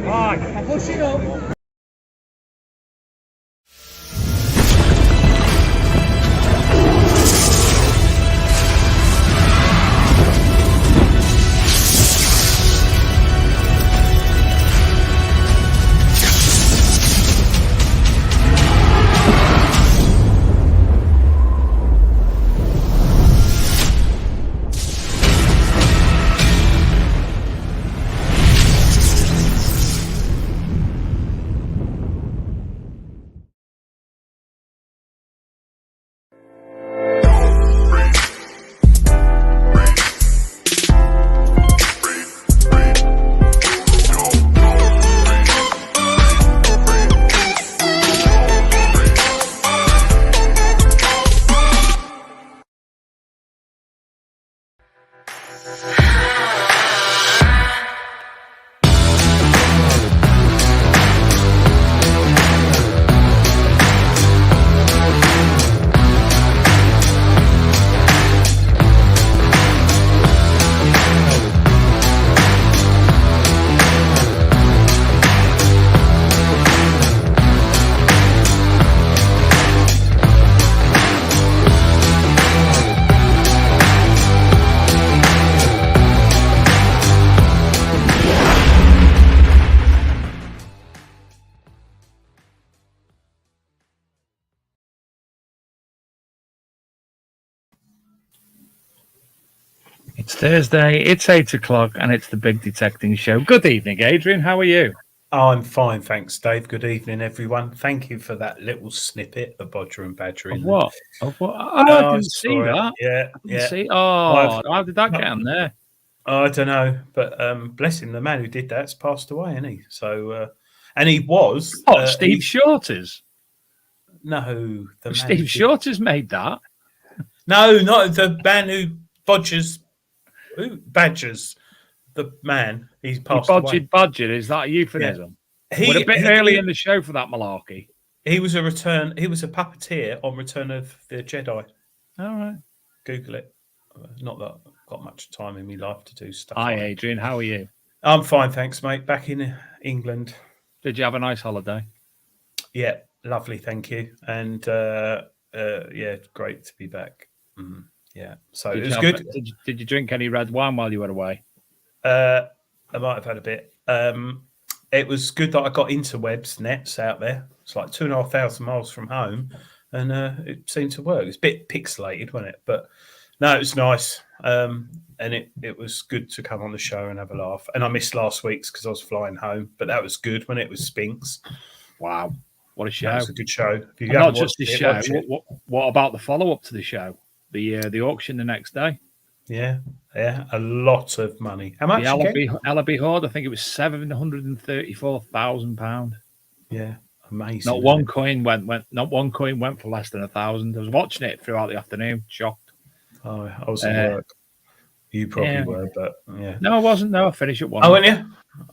Right, push it up. It's Thursday, it's 8 o'clock, and it's the Big Detecting Show. Good evening, Adrian. How are you? Oh, I'm fine, thanks, Dave. Good evening, everyone. Thank you for that little snippet of Bodger and Badger. Of what? Of what? Oh, I didn't see sorry. that. Yeah. See? Oh, how did that get on there? I don't know, but bless him, the man who did that's passed away, isn't he? So, and he was... Steve Shorters? No. Steve Shorters made that? No, not the man who Bodgers... Badgers, the man, he's passed away. Bodger, is that a euphemism? Yeah. We're a bit early in the show for that malarkey. He was a puppeteer on Return of the Jedi. All right. Google it. Not that I've got much time in my life to do stuff. Hi, Adrian. How are you? I'm fine, thanks, mate. Back in England. Did you have a nice holiday? Yeah, lovely, thank you. And yeah, great to be back. Yeah, so it was good. Did you drink any red wine while you were away? I might have had a bit. It was good that I got interwebs nets out there. It's like 2,500 miles from home, and it seemed to work. It's a bit pixelated, wasn't it? But no, it was nice. And it was good to come on the show and have a laugh. And I missed last week's because I was flying home, but that was good when it was Spinks. Wow, what a show! That was a good show. If you not just the show. What about the follow up to the show? The auction the next day. Yeah, a lot of money. How much? The Ellaby Hoard, I think it was £734,000. Yeah, amazing. Not one coin went for less than 1,000. I was watching it throughout the afternoon, shocked. Oh, I was at work. You probably were, but yeah. No, I wasn't. No, I finished at 1. Oh, weren't you?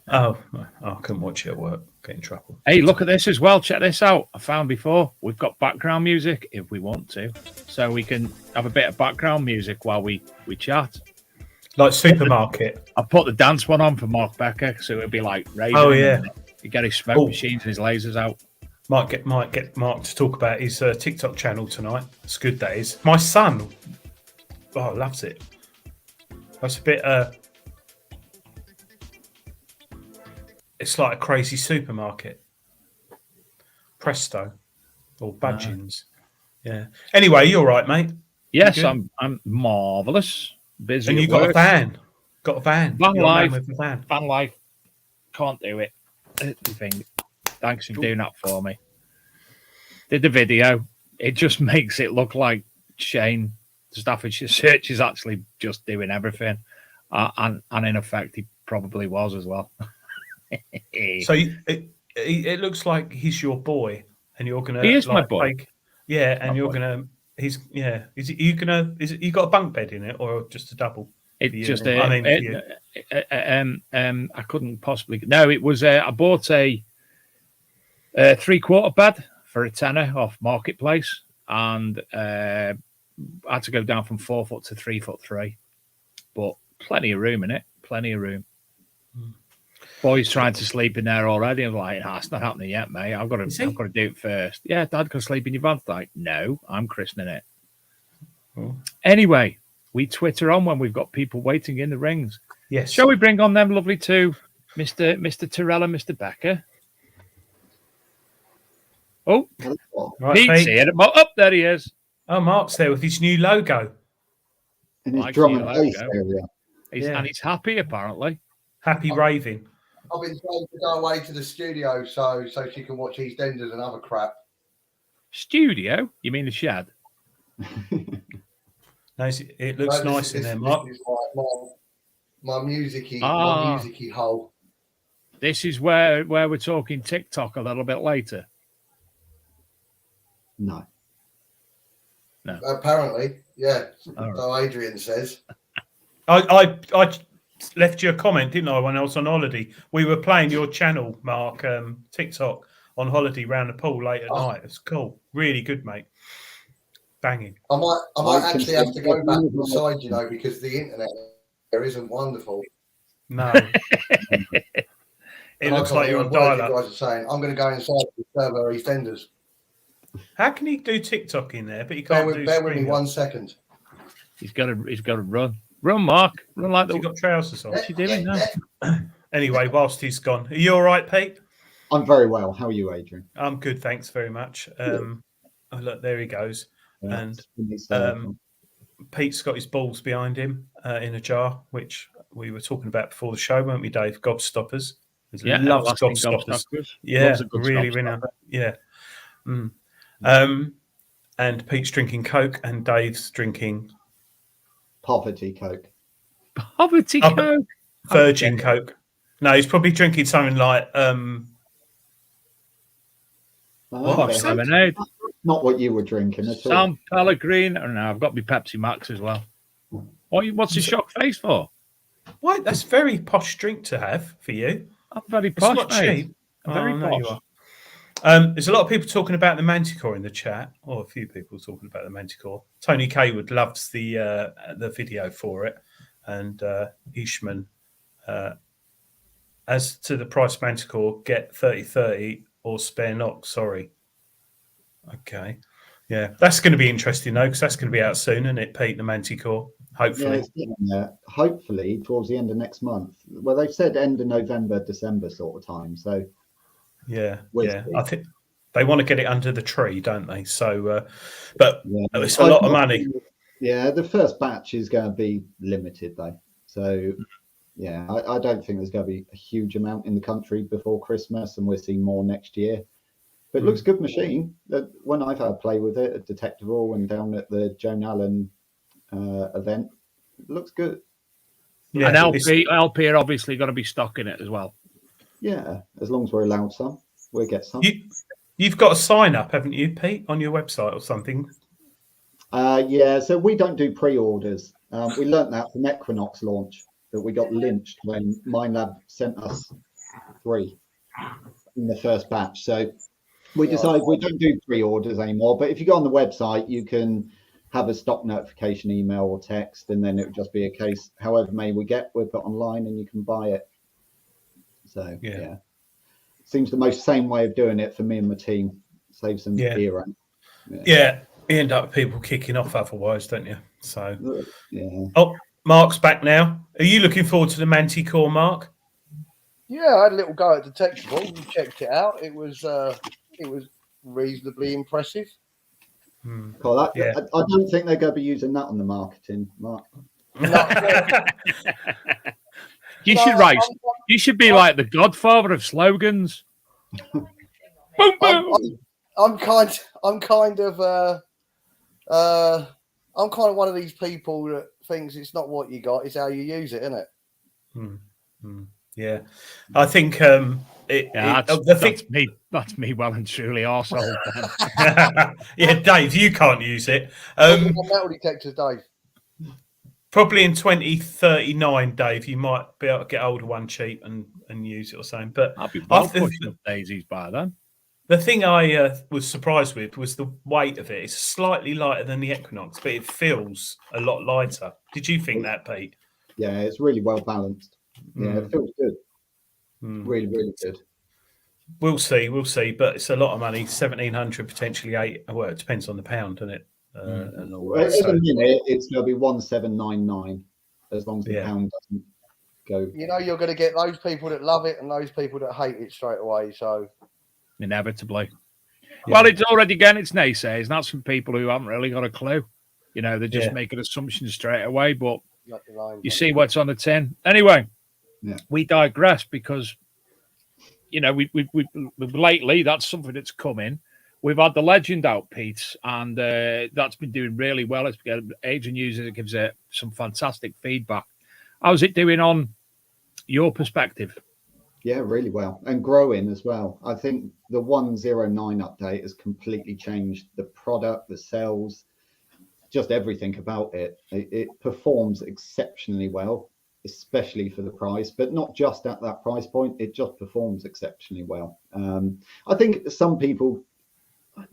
Oh, I couldn't watch it at work. Get in trouble. Hey, look at this as well. Check this out. I found before. We've got background music if we want to, so we can have a bit of background music while we chat. Like supermarket. I put the dance one on for Mark Becker, so it'd be like raving. Oh yeah. You get his smoke machines and his lasers out. Might get Mark to talk about his TikTok channel tonight. It's good, that is. My son, loves it. That's a bit. It's like a crazy supermarket. Presto or Budgeons. Yeah. Anyway, you're right, mate. Yes, I'm marvellous. Busy And at you got work. a van. Got a van. Van You're a man life. with a van. Van life. Can't do it. Thing. Thanks for doing that for me. Did the video. It just makes it look like Shane Staffordshire Search is actually just doing everything. And in effect, he probably was as well. So it looks like he's your boy, and you're gonna. He is my boy. And you're gonna. He's yeah. Is it you gonna? Is it you got a bunk bed in it or just a double? It just. I couldn't possibly. No, it was. I bought a 3/4 bed for a tenner off Marketplace, and I had to go down from 4 foot to 3'3", but plenty of room in it. Plenty of room. Boys trying to sleep in there already. I'm like, it's not happening yet, mate. I've got to do it first. Yeah, Dad can sleep in your van. Like, no, I'm christening it. Oh. Anyway, we Twitter on when we've got people waiting in the rings. Yes. Shall we bring on them lovely two, Mr. Turrell and Mr. Becher? Oh, right, Pete's here. Oh, there he is. Oh, Mark's there with his new logo. In his drum and bass area. And he's happy, apparently. Happy raving. I've been told to go away to the studio so she can watch EastEnders and other crap. Studio? You mean the shed? No, it looks nice in there, Mark. This is my music-y hole. This is where we're talking TikTok a little bit later. No. Apparently, yeah. Right. So Adrian says. I left you a comment, didn't I, when I was on holiday? We were playing your channel, Mark, TikTok, on holiday round the pool late at night. It's cool. Really good, mate. Banging. I might actually have to go back inside, because the internet there isn't wonderful. No. It looks like you're on dial-up. You guys are saying, I'm going to go inside the server EastEnders. How can he do TikTok in there, but he can't bear with me 1 second. He's got to run. Run, Mark. Run like that. He's got trousers on. What's he doing now? Anyway, whilst he's gone, are you all right, Pete? I'm very well. How are you, Adrian? I'm good, thanks very much. Look, there he goes. Yeah, and Pete's got his balls behind him in a jar, which we were talking about before the show, weren't we, Dave? Gobstoppers. Loves gobstoppers. Yeah, really, really. Yeah. Mm. And Pete's drinking Coke and Dave's drinking Poverty Coke. Poverty Coke? Virgin Coke. No, he's probably drinking something like lemonade. Not what you were drinking at all. San Pellegrino. No, I've got my Pepsi Max as well. What's his shock face for? Why? That's very posh drink to have for you. I'm very posh, it's not mate. cheap. I'm very posh. You are. There's a lot of people talking about the Manticore in the chat, or a few people talking about the Manticore. Tony Kaywood loves the video for it, and Ishman. As to the price Manticore, get 30/30 or spare knock. Sorry. Okay, yeah, that's going to be interesting though, because that's going to be out soon, isn't it, Pete? The Manticore, hopefully. Yeah, hopefully towards the end of next month. Well, they've said end of November, December sort of time. So. Yeah. I think they want to get it under the tree, don't they? So, but it's a lot of money. Yeah, the first batch is going to be limited though. So, yeah, I don't think there's going to be a huge amount in the country before Christmas, and we'll see more next year. But it looks good machine. When I've had a play with it at Detectival and down at the Joan Allen event, it looks good. Yeah, and LP are obviously going to be stocking it as well. Yeah, as long as we're allowed some, we'll get some. You've got a sign up, haven't you, Pete, on your website or something? Yeah, so we don't do pre-orders. We learnt that from Equinox launch, that we got lynched when MindLab sent us 3 in the first batch. So we decided we don't do pre-orders anymore. But if you go on the website, you can have a stock notification email or text, and then it would just be a case, however many we get, we'll put online and you can buy it. So yeah, seems the most sane way of doing it for me and my team. Saves some beer. Yeah, you end up with people kicking off otherwise, don't you? So yeah. Oh, Mark's back now. Are you looking forward to the Manticore, Mark? Yeah, I had a little go at Detectival and checked it out. It was reasonably impressive. Cool. I don't think they're going to be using that on the marketing, Mark. You should be like the godfather of slogans. Boom, boom. I'm kind of one of these people that thinks it's not what you got, it's how you use it, isn't it? Yeah, I think that's me well and truly arsehole. Yeah, Dave, you can't use it. Metal detectors, Dave. Probably in 2039, Dave, you might be able to get hold of one cheap and use it or something. But I'll be pushing up daisies by then. The thing I was surprised with was the weight of it. It's slightly lighter than the Equinox, but it feels a lot lighter. Did you think that, Pete? Yeah, it's really well balanced. Yeah, it feels good. Really, really good. We'll see, but it's a lot of money. 1,700, potentially 8. Well, it depends on the pound, doesn't it? And all that. At the minute, it's going to be 1,799 as long as the pound doesn't go. You know, you're going to get those people that love it and those people that hate it straight away. So inevitably, well, it's already getting its naysayers. And that's from people who haven't really got a clue. You know, they're just making assumptions straight away. But you see what's on the tin. Anyway, we digress because, you know, we lately, that's something that's come in. We've had the Legend out, Pete, and that's been doing really well. It's Adrian uses it, gives it some fantastic feedback. How's it doing on your perspective? Yeah, really well, and growing as well. I think the 109 update has completely changed the product, the sales, just everything about it. It performs exceptionally well, especially for the price, but not just at that price point. It just performs exceptionally well. I think some people, I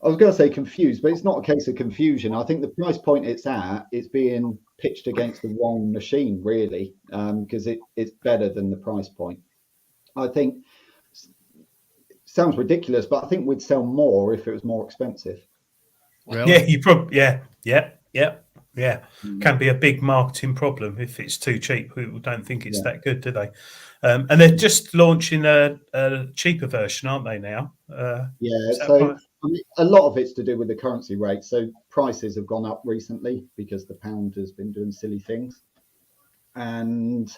was going to say confused, but it's not a case of confusion. I think the price point it's at, it's being pitched against the wrong machine, really, because it's better than the price point. I think it sounds ridiculous, but I think we'd sell more if it was more expensive. Really? Yeah, you probably, yeah. Can be a big marketing problem if it's too cheap. People don't think it's that good, do they? And they're just launching a cheaper version, aren't they now? So I mean, a lot of it's to do with the currency rate. So prices have gone up recently because the pound has been doing silly things. And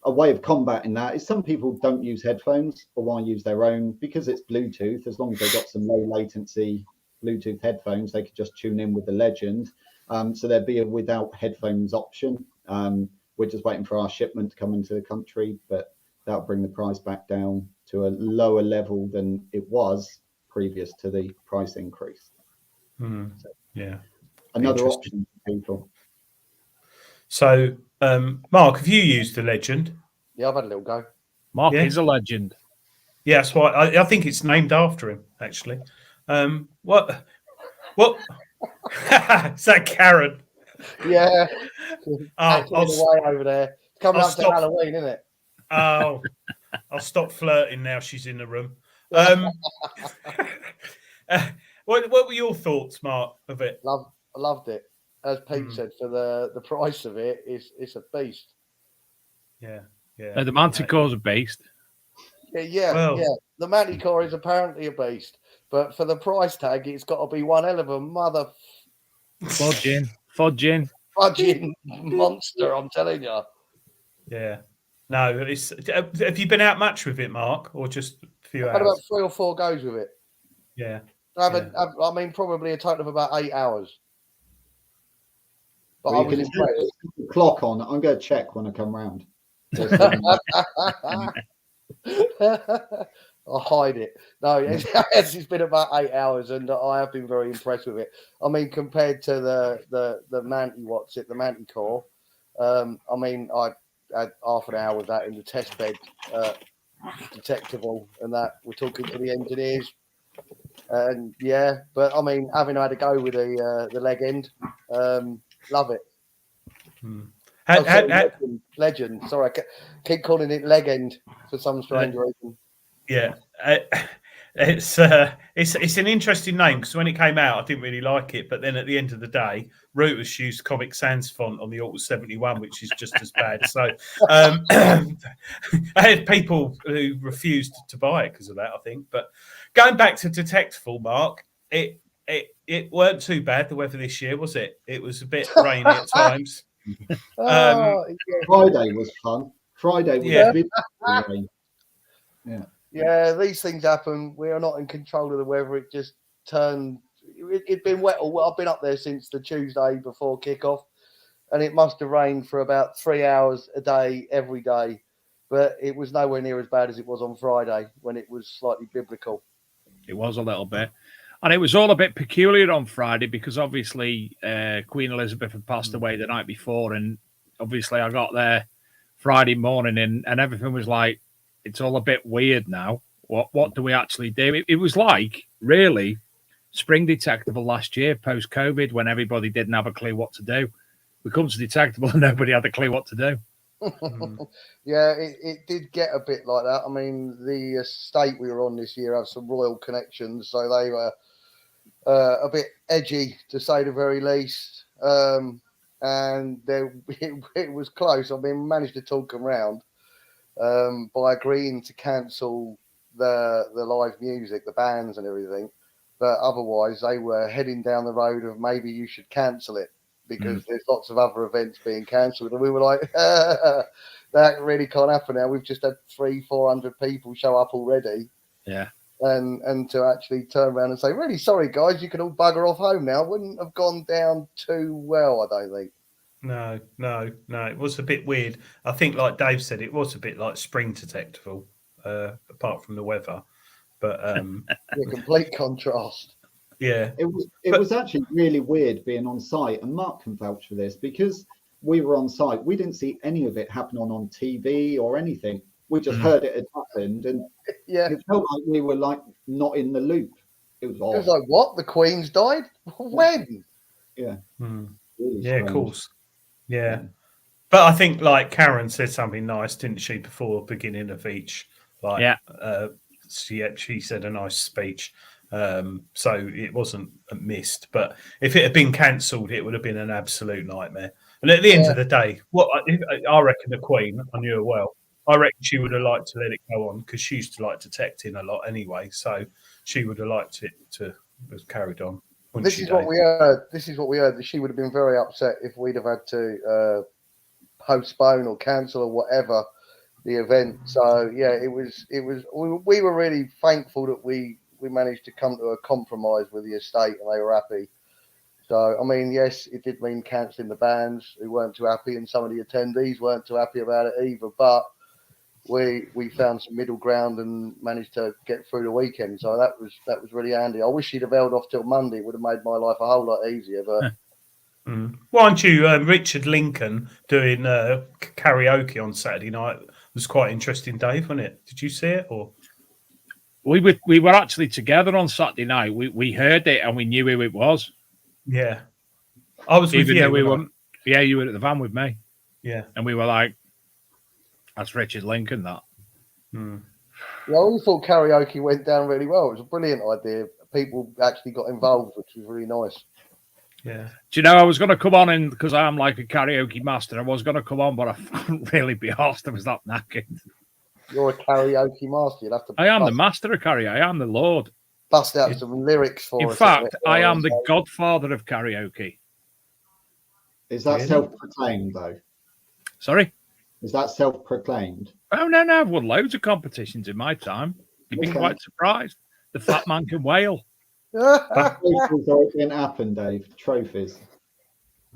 a way of combating that is some people don't use headphones or want to use their own because it's Bluetooth. As long as they've got some low latency Bluetooth headphones, they could just tune in with the Legend. So there'd be a without headphones option. We're just waiting for our shipment to come into the country, but that'll bring the price back down to a lower level than it was previous to the price increase. So, another option for people. So, Mark, have you used the Legend? Yeah, I've had a little go. Mark is a legend. Yeah, that's why I think it's named after him, actually. What? Is that Karen? Yeah. I'll away over there. It's coming up to Halloween, isn't it? Oh, I'll stop flirting now. She's in the room. What were your thoughts, Mark, of it? I loved it. As Pete said, for the price of it, it's a beast. Yeah. The Manticore's a beast. Yeah. The Manticore is apparently a beast, but for the price tag, it's got to be one hell of a mother fudging monster. I'm telling you. Yeah. No, it's. Have you been out much with it, Mark, or just a few hours? I've had about 3 or 4 goes with it. Yeah. I mean, probably a total of about 8 hours. But Well, I was impressed. The clock on. I'm going to check when I come round. I'll hide it. No, it's been about 8 hours, and I have been very impressed with it. I mean, compared to the Manticore, I mean, I had half an hour with that in the test bed, Detectival, and that we're talking to the engineers, and but I mean, having had a go with the leg end, love it. Legend. Sorry, I keep calling it leg end for some strange reason. Yeah. It's an interesting name because when it came out, I didn't really like it. But then at the end of the day, Reuters used Comic Sans font on the Auto 71, which is just as bad. So I had people who refused to buy it because of that, I think. But going back to Detectival, Mark, it weren't too bad, the weather this year, was it? It was a bit rainy at times. Oh, Friday was fun. Friday was Yeah. a bit rain. Yeah. yeah, these things happen. We are not in control of the weather. It just turned. It'd been wet. I've been up there since the Tuesday before kickoff, and it must have rained for about 3 hours a day every day. But it was nowhere near as bad as it was on Friday when it was slightly biblical. It was a little bit. And it was all a bit peculiar on Friday because obviously Queen Elizabeth had passed away the night before. And obviously I got there Friday morning and everything was like, it's all a bit weird now. What do we actually do? It was like, really, Spring Detectival last year, post-COVID, when everybody didn't have a clue what to do. We come to Detectival and nobody had a clue what to do. Yeah, it did get a bit like that. I mean, the estate we were on this year have some royal connections, so they were a bit edgy, to say the very least. And it was close. I mean, managed to talk them round by agreeing to cancel the live music, the bands and everything. But otherwise, they were heading down the road of maybe you should cancel it because there's lots of other events being cancelled. And we were like, that really can't happen now. We've just had 300-400 people show up already. Yeah. And to actually turn around and say, really sorry, guys, you can all bugger off home now, wouldn't have gone down too well, I don't think. No. It was a bit weird. I think, like Dave said, it was a bit like Spring Detectival, apart from the weather. But a complete contrast. Yeah, it was actually really weird being on site, and Mark can vouch for this because we were on site. We didn't see any of it happen on TV or anything. We just heard it had happened, and it felt like we were like not in the loop. It was odd. It was like, what? The Queen's died? When? Yeah. Really strange. Of course. Yeah. But I think, like, Karen said something nice, didn't she, before the beginning of each? Like, she said a nice speech. So it wasn't missed. But if it had been cancelled, it would have been an absolute nightmare. And at the end of the day, I reckon the Queen, I knew her well, I reckon she would have liked to let it go on because she used to like detecting a lot anyway. So she would have liked it to have carried on. This is what we heard. That she would have been very upset if we'd have had to postpone or cancel or whatever the event. So yeah, it was. We were really thankful that we managed to come to a compromise with the estate and they were happy. So I mean, yes, it did mean cancelling the bands who weren't too happy, and some of the attendees weren't too happy about it either. But we found some middle ground and managed to get through the weekend. So that was really handy. I wish he'd have held off till Monday. It would have made my life a whole lot easier. But why aren't you Richard Lincoln doing karaoke on Saturday night? It was quite interesting, Dave, wasn't it? Did you see it? Or we were actually together on Saturday night. We heard it and we knew who it was. Yeah, I was with you. Yeah, you were at the van with me. Yeah, and we were like, that's Richard Lincoln, that. Yeah, I always thought karaoke went down really well. It was a brilliant idea. People actually got involved, which was really nice. Yeah. Do you know, I was going to come on and because I'm like a karaoke master, I was going to come on, but I couldn't really be arsed. I was that knackered. You're a karaoke master. You'll have to. I am the master of karaoke. I am the Lord. Bust out some lyrics for us. In fact, I am the godfather of karaoke. Is that self-proclaimed, though? Sorry? Is that self-proclaimed? Oh, no. I've won loads of competitions in my time. You'd be quite surprised. The fat man can wail. Trophies didn't happen, Dave. Trophies.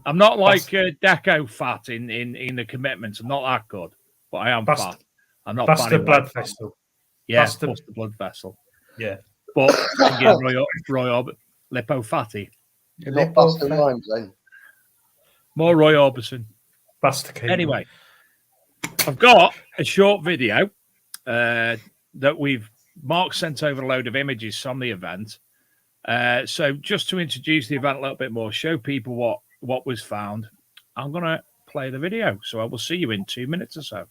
I'm not like Deco fat in the commitments. I'm not that good, but I am fat. I'm not Bust the blood vessel. Yeah, bust the blood vessel. Yeah. But I give Roy Lipo fatty. Not busting lines, then. More Roy Orbison. Buster. Anyway, I've got a short video that Mark sent over a load of images from the event. So just to introduce the event a little bit more, show people what was found, I'm going to play the video. So I will see you in 2 minutes or so.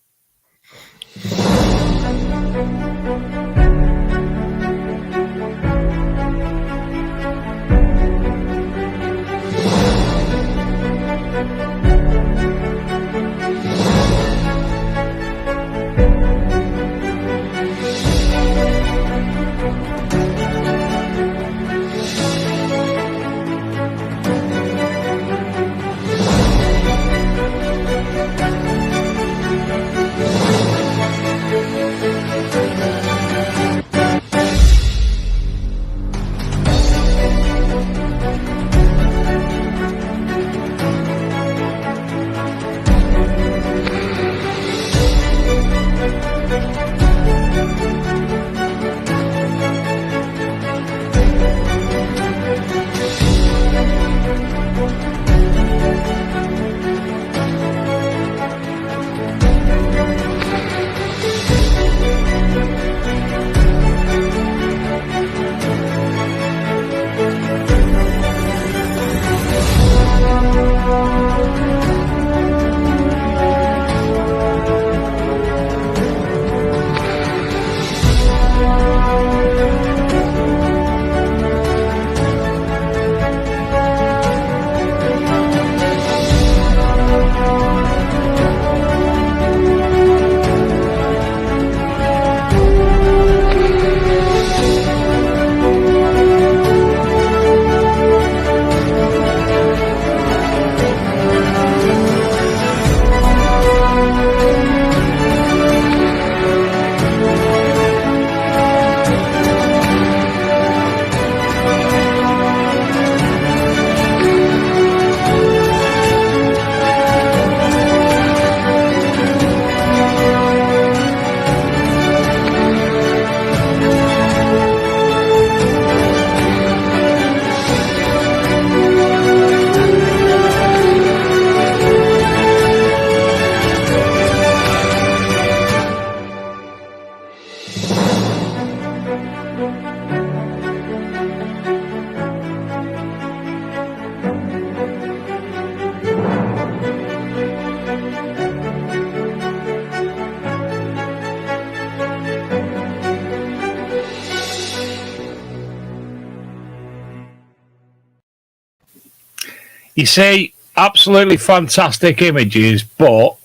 You see, absolutely fantastic images, but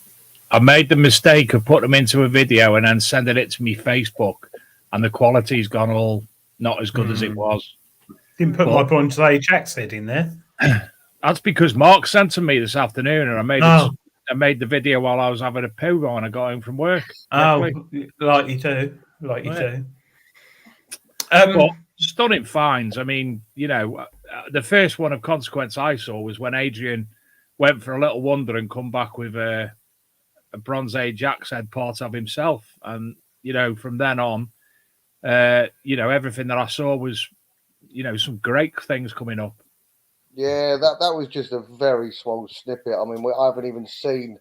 I made the mistake of putting them into a video and then sending it to me Facebook, and the quality's gone all not as good as it was. Didn't put my Bronze Age axe head in there. That's because Mark sent to me this afternoon, and I made the video while I was having a poo when I got home from work. Oh, like you do. But stunning finds. I mean, the first one of consequence I saw was when Adrian went for a little wander and come back with a Bronze Age axe head part of himself. And, from then on, everything that I saw was, some great things coming up. Yeah, that was just a very small snippet. I mean, I haven't even seen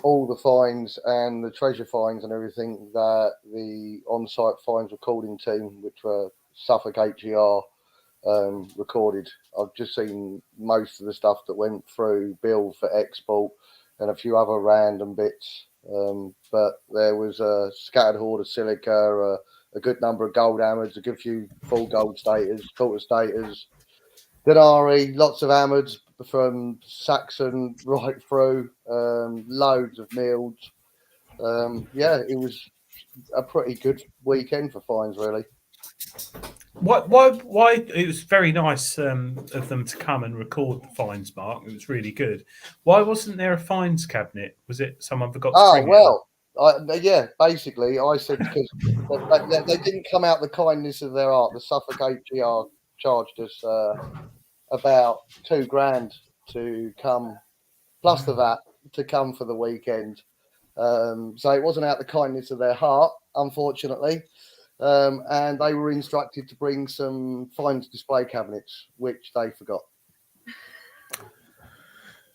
all the finds and the treasure finds and everything that the on-site finds recording team, which were Suffolk HER, recorded. I've just seen most of the stuff that went through Bill for export and a few other random bits. But there was a scattered hoard of silica, a good number of gold hammers, a good few full gold staters, quarter staters, denarii, lots of hammers from Saxon right through, loads of mills. It was a pretty good weekend for finds, really. Why? It was very nice of them to come and record the finds, Mark. It was really good. Why wasn't there a finds cabinet? Was it someone forgot to bring it? Basically, I said because they didn't come out the kindness of their art. The Suffolk HER charged us about $2,000 to come, plus the VAT, to come for the weekend. So it wasn't out the kindness of their heart, unfortunately. And they were instructed to bring some finds display cabinets, which they forgot.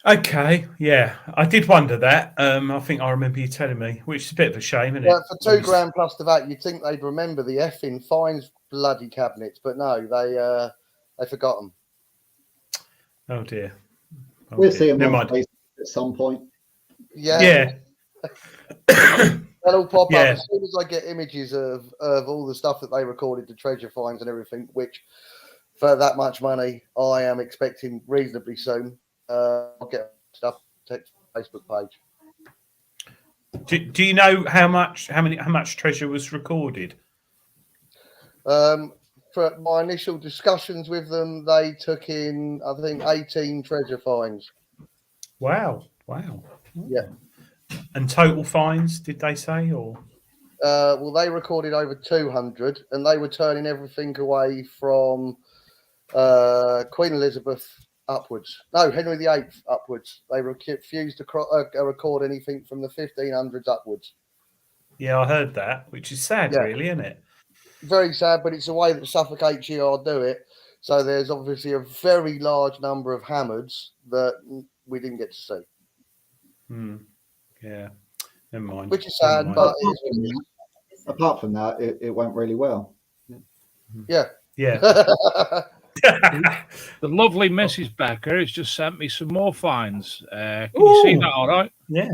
Okay, yeah, I did wonder that. I think I remember you telling me, which is a bit of a shame, isn't it? For $2,000 plus the VAT, you'd think they'd remember the effing finds bloody cabinets, but no, they forgot them. Oh dear. We'll see them on Facebook at some point. Yeah. They'll pop up as soon as I get images of all the stuff that they recorded, the treasure finds and everything, which for that much money I am expecting reasonably soon. I'll get stuff to the Facebook page. Do you know how much treasure was recorded? For my initial discussions with them, they took in, I think, 18 treasure finds. Wow. Yeah. And total fines, did they say, or? Well, they recorded over 200, and they were turning everything away from Queen Elizabeth upwards. No, Henry VIII upwards. They refused to record anything from the 1500s upwards. Yeah, I heard that, which is sad, really, isn't it? Very sad, but it's the way that Suffolk HER do it. So there's obviously a very large number of hammers that we didn't get to see. Yeah, never mind. Which is sad, but apart from that, it went really well. Yeah. The lovely Mrs. Becker has just sent me some more finds. Can you see that all right? Yeah.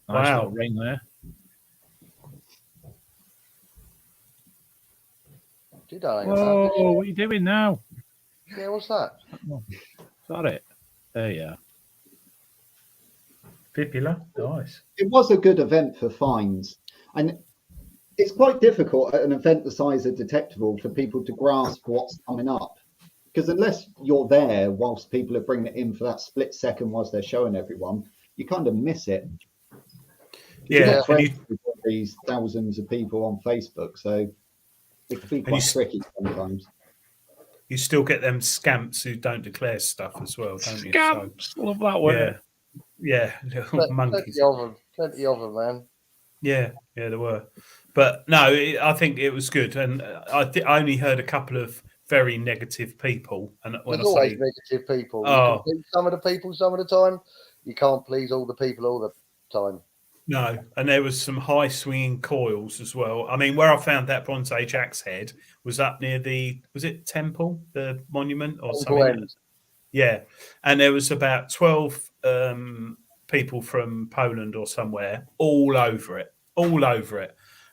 Nice little ring there. Whoa, what are you doing now? Yeah, what's that? Is that it? There you are. Fibula, nice. It was a good event for finds. And it's quite difficult at an event the size of Detectival for people to grasp what's coming up. Because unless you're there whilst people are bringing it in for that split second whilst they're showing everyone, you kind of miss it. Yeah. These thousands of people on Facebook, so it can be quite tricky sometimes. You still get them scamps who don't declare stuff as well, don't you? Scamps, love that word. Yeah, monkeys. Plenty of them, man. Yeah, there were. But no, I think it was good. And I only heard a couple of very negative people. And when There's always negative people. You can please some of the people some of the time. You can't please all the people all the time. No, and there was some high swinging coils as well. I mean, where I found that Bronze Age axe head was up near was it Temple, the monument or something? Yeah, and there was about 12 people from Poland or somewhere all over it,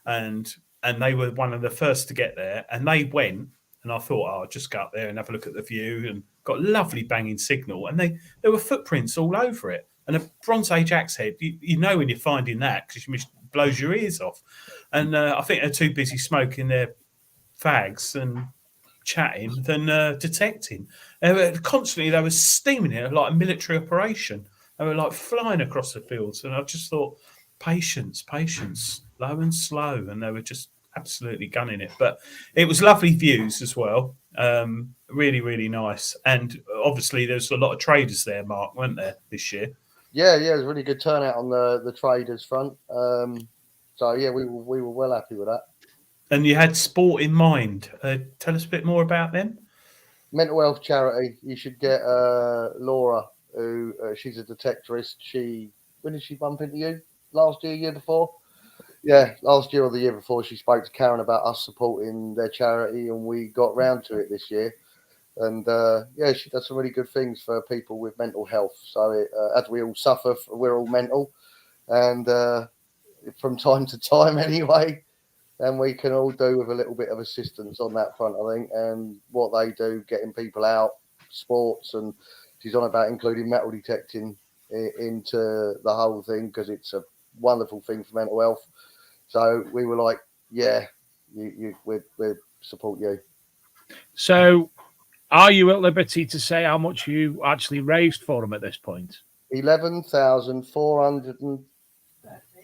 and they were one of the first to get there, and they went And I thought, I'll just go up there and have a look at the view, and got a lovely banging signal. And there were footprints all over it. And a Bronze Age axe head, you know when you're finding that, because it blows your ears off. And I think they're too busy smoking their fags and chatting than detecting. They were steaming it like a military operation. They were like flying across the fields. And I just thought, patience, low and slow. And they were just absolutely gunning it. But it was lovely views as well. Really, really nice. And obviously there's a lot of traders there, Mark, weren't there, this year? Yeah, it was a really good turnout on the traders front. So yeah, we were well happy with that. And you had sport in mind. Tell us a bit more about them. Mental health charity. You should get Laura, who she's a detectorist. When did she bump into you? Last year before? Yeah, last year or the year before, she spoke to Karen about us supporting their charity, and we got round to it this year. And yeah, she does some really good things for people with mental health. So as we all suffer, we're all mental, and from time to time anyway, and we can all do with a little bit of assistance on that front, I think. And what they do, getting people out, sports, and she's on about including metal detecting into the whole thing, because it's a wonderful thing for mental health. So we were like, yeah, we support you. So are you at liberty to say how much you actually raised for them at this point? 11,430.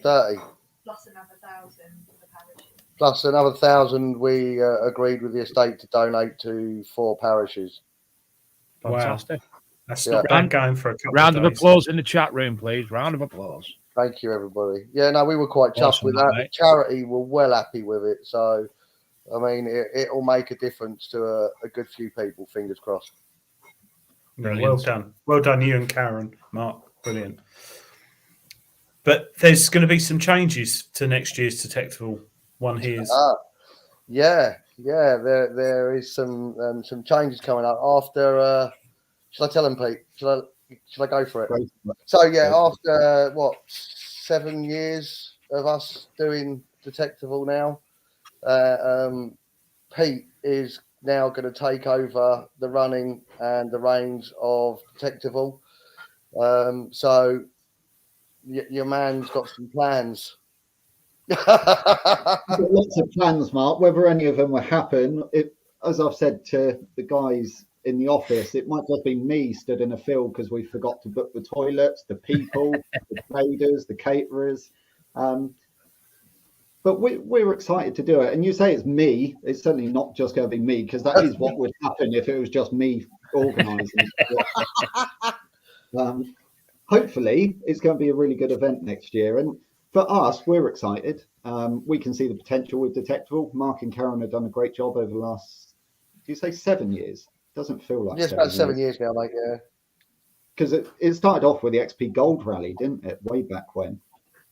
Plus another 1,000 for the parishes. Plus another 1,000 we agreed with the estate to donate to 4 parishes. Fantastic. Wow. That's not bad going for a couple round of of days. applause in the chat room, please. Round of applause. Thank you, everybody. Yeah, no, we were quite chuffed Awesome, with that. mate. The charity were well happy with it. So, I mean, it'll make a difference to a good few people, fingers crossed. Yeah, well done. Well done, you and Karen, Mark. Brilliant. But there's going to be some changes to next year's Detectival. One hears. Yeah. There is some changes coming up after. Shall I tell them, Pete? Shall I go for it? So yeah, after 7 years of us doing Detectival now, Pete is now going to take over the running and the reins of Detectival. So your man's got some plans. Lots of plans, Mark. Whether any of them will happen, as I've said to the guys in the office, it might just be me stood in a field because we forgot to book the toilets, the people, the traders, the caterers. But we're excited to do it. And you say it's me. It's certainly not just going to be me, because that is what would happen if it was just me organising. Hopefully, it's going to be a really good event next year. And for us, we're excited. We can see the potential with Detectival. Mark and Karen have done a great job over the last, do you say 7 years? Doesn't feel like it's about 7 years now, mate. Yeah. Because it started off with the XP Gold Rally, didn't it? Way back when.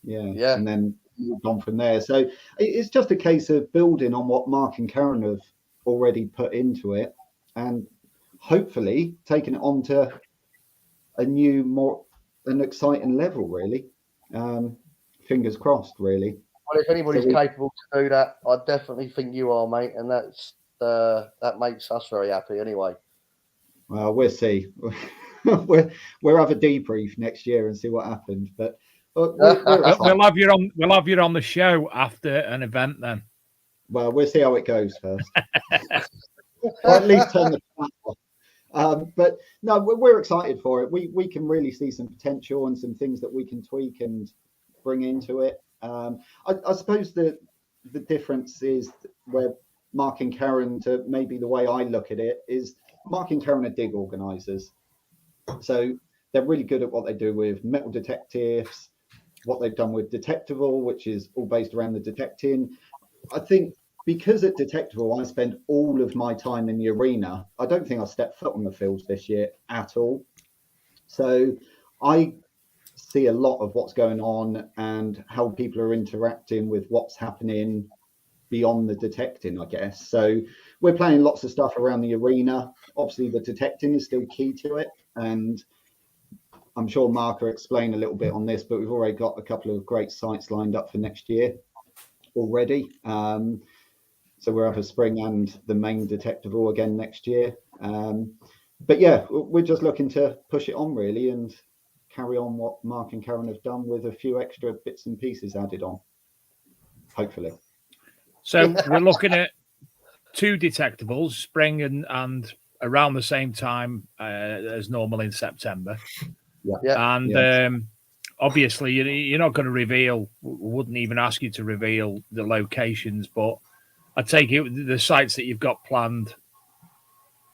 Yeah. And then moved on from there. So it's just a case of building on what Mark and Karen have already put into it, and hopefully taking it on to an exciting level, really. Fingers crossed, really. Well, if anybody's capable to do that, I definitely think you are, mate, and that makes us very happy anyway. Well, we'll see. we'll have a debrief next year and see what happened. But we'll have you on the show after an event then. Well, we'll see how it goes first. Or at least turn the tap off. But no, we're excited for it. We can really see some potential and some things that we can tweak and bring into it. I suppose the difference is where Mark and Karen, to maybe the way I look at it, is Mark and Karen are dig organisers. So they're really good at what they do with metal detectives, what they've done with Detectival, which is all based around the detecting. I think because at Detectival, I spend all of my time in the arena, I don't think I stepped foot on the fields this year at all. So I see a lot of what's going on and how people are interacting with what's happening beyond the detecting, I guess. So we're playing lots of stuff around the arena. Obviously, the detecting is still key to it. And I'm sure Mark will explain a little bit on this, but we've already got a couple of great sites lined up for next year already. So we'll have a spring and the main Detectival again next year. But yeah, we're just looking to push it on really and carry on what Mark and Karen have done with a few extra bits and pieces added on, hopefully. So we're looking at 2 Detectivals, spring and around the same time as normal in September. Yeah. And obviously, you're not going to reveal, wouldn't even ask you to reveal the locations, but I take it the sites that you've got planned,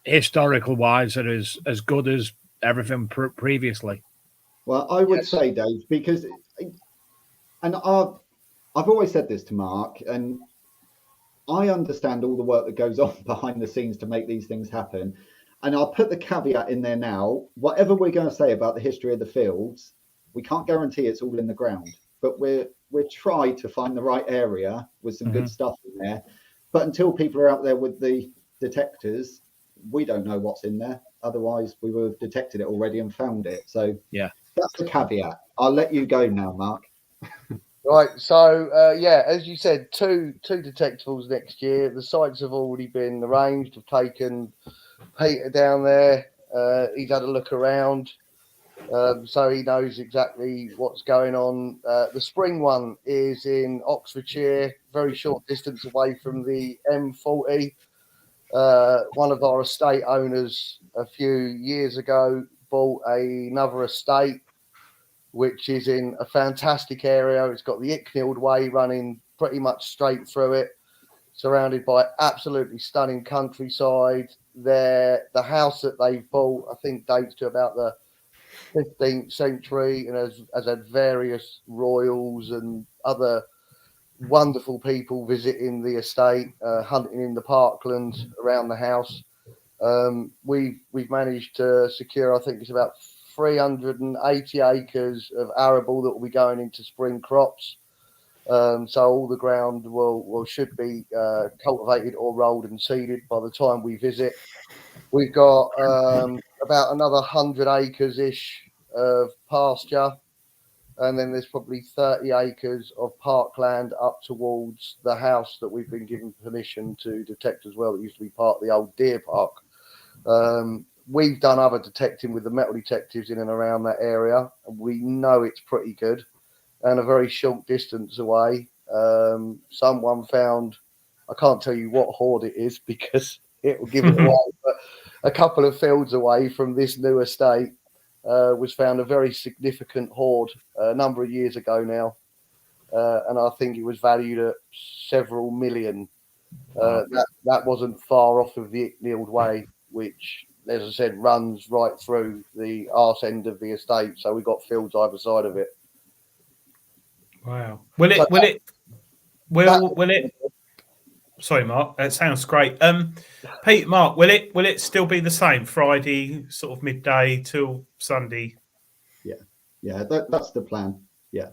historical wise, are as good as everything previously. Well, I would say, Dave, because, and I've always said this to Mark, and I understand all the work that goes on behind the scenes to make these things happen. And I'll put the caveat in there now. Whatever we're going to say about the history of the fields, we can't guarantee it's all in the ground, but we're trying to find the right area with some good stuff in there. But until people are out there with the detectors, we don't know what's in there. Otherwise, we would have detected it already and found it. So yeah, that's the caveat. I'll let you go now, Mark. Right, so as you said, two Detectivals next year. The sites have already been arranged. We've taken Peter down there. He's had a look around, so he knows exactly what's going on. The spring one is in Oxfordshire, very short distance away from the M40. One of our estate owners a few years ago bought another estate, which is in a fantastic area. It's got the Icknield Way running pretty much straight through it, surrounded by absolutely stunning countryside. The house that they've bought, I think, dates to about the 15th century and has had various royals and other wonderful people visiting the estate, hunting in the parkland around the house. We've managed to secure, I think it's about 380 acres of arable that will be going into spring crops. So all the ground should be cultivated or rolled and seeded by the time we visit. We've got about another 100 acres ish of pasture, and then there's probably 30 acres of parkland up towards the house that we've been given permission to detect as well. It used to be part of the old deer park. We've done other detecting with the metal detectives in and around that area, and we know it's pretty good. And a very short distance away, someone found, I can't tell you what hoard it is because it will give it away, but a couple of fields away from this new estate was found a very significant hoard a number of years ago now. And I think it was valued at several million. That wasn't far off of the Icknield Way, which, as I said, runs right through the arse end of the estate. So we've got fields either side of it. Wow. Will it? Sorry, Mark. That sounds great. Pete, Mark, will it still be the same Friday, sort of midday till Sunday? Yeah, that's the plan. Yeah.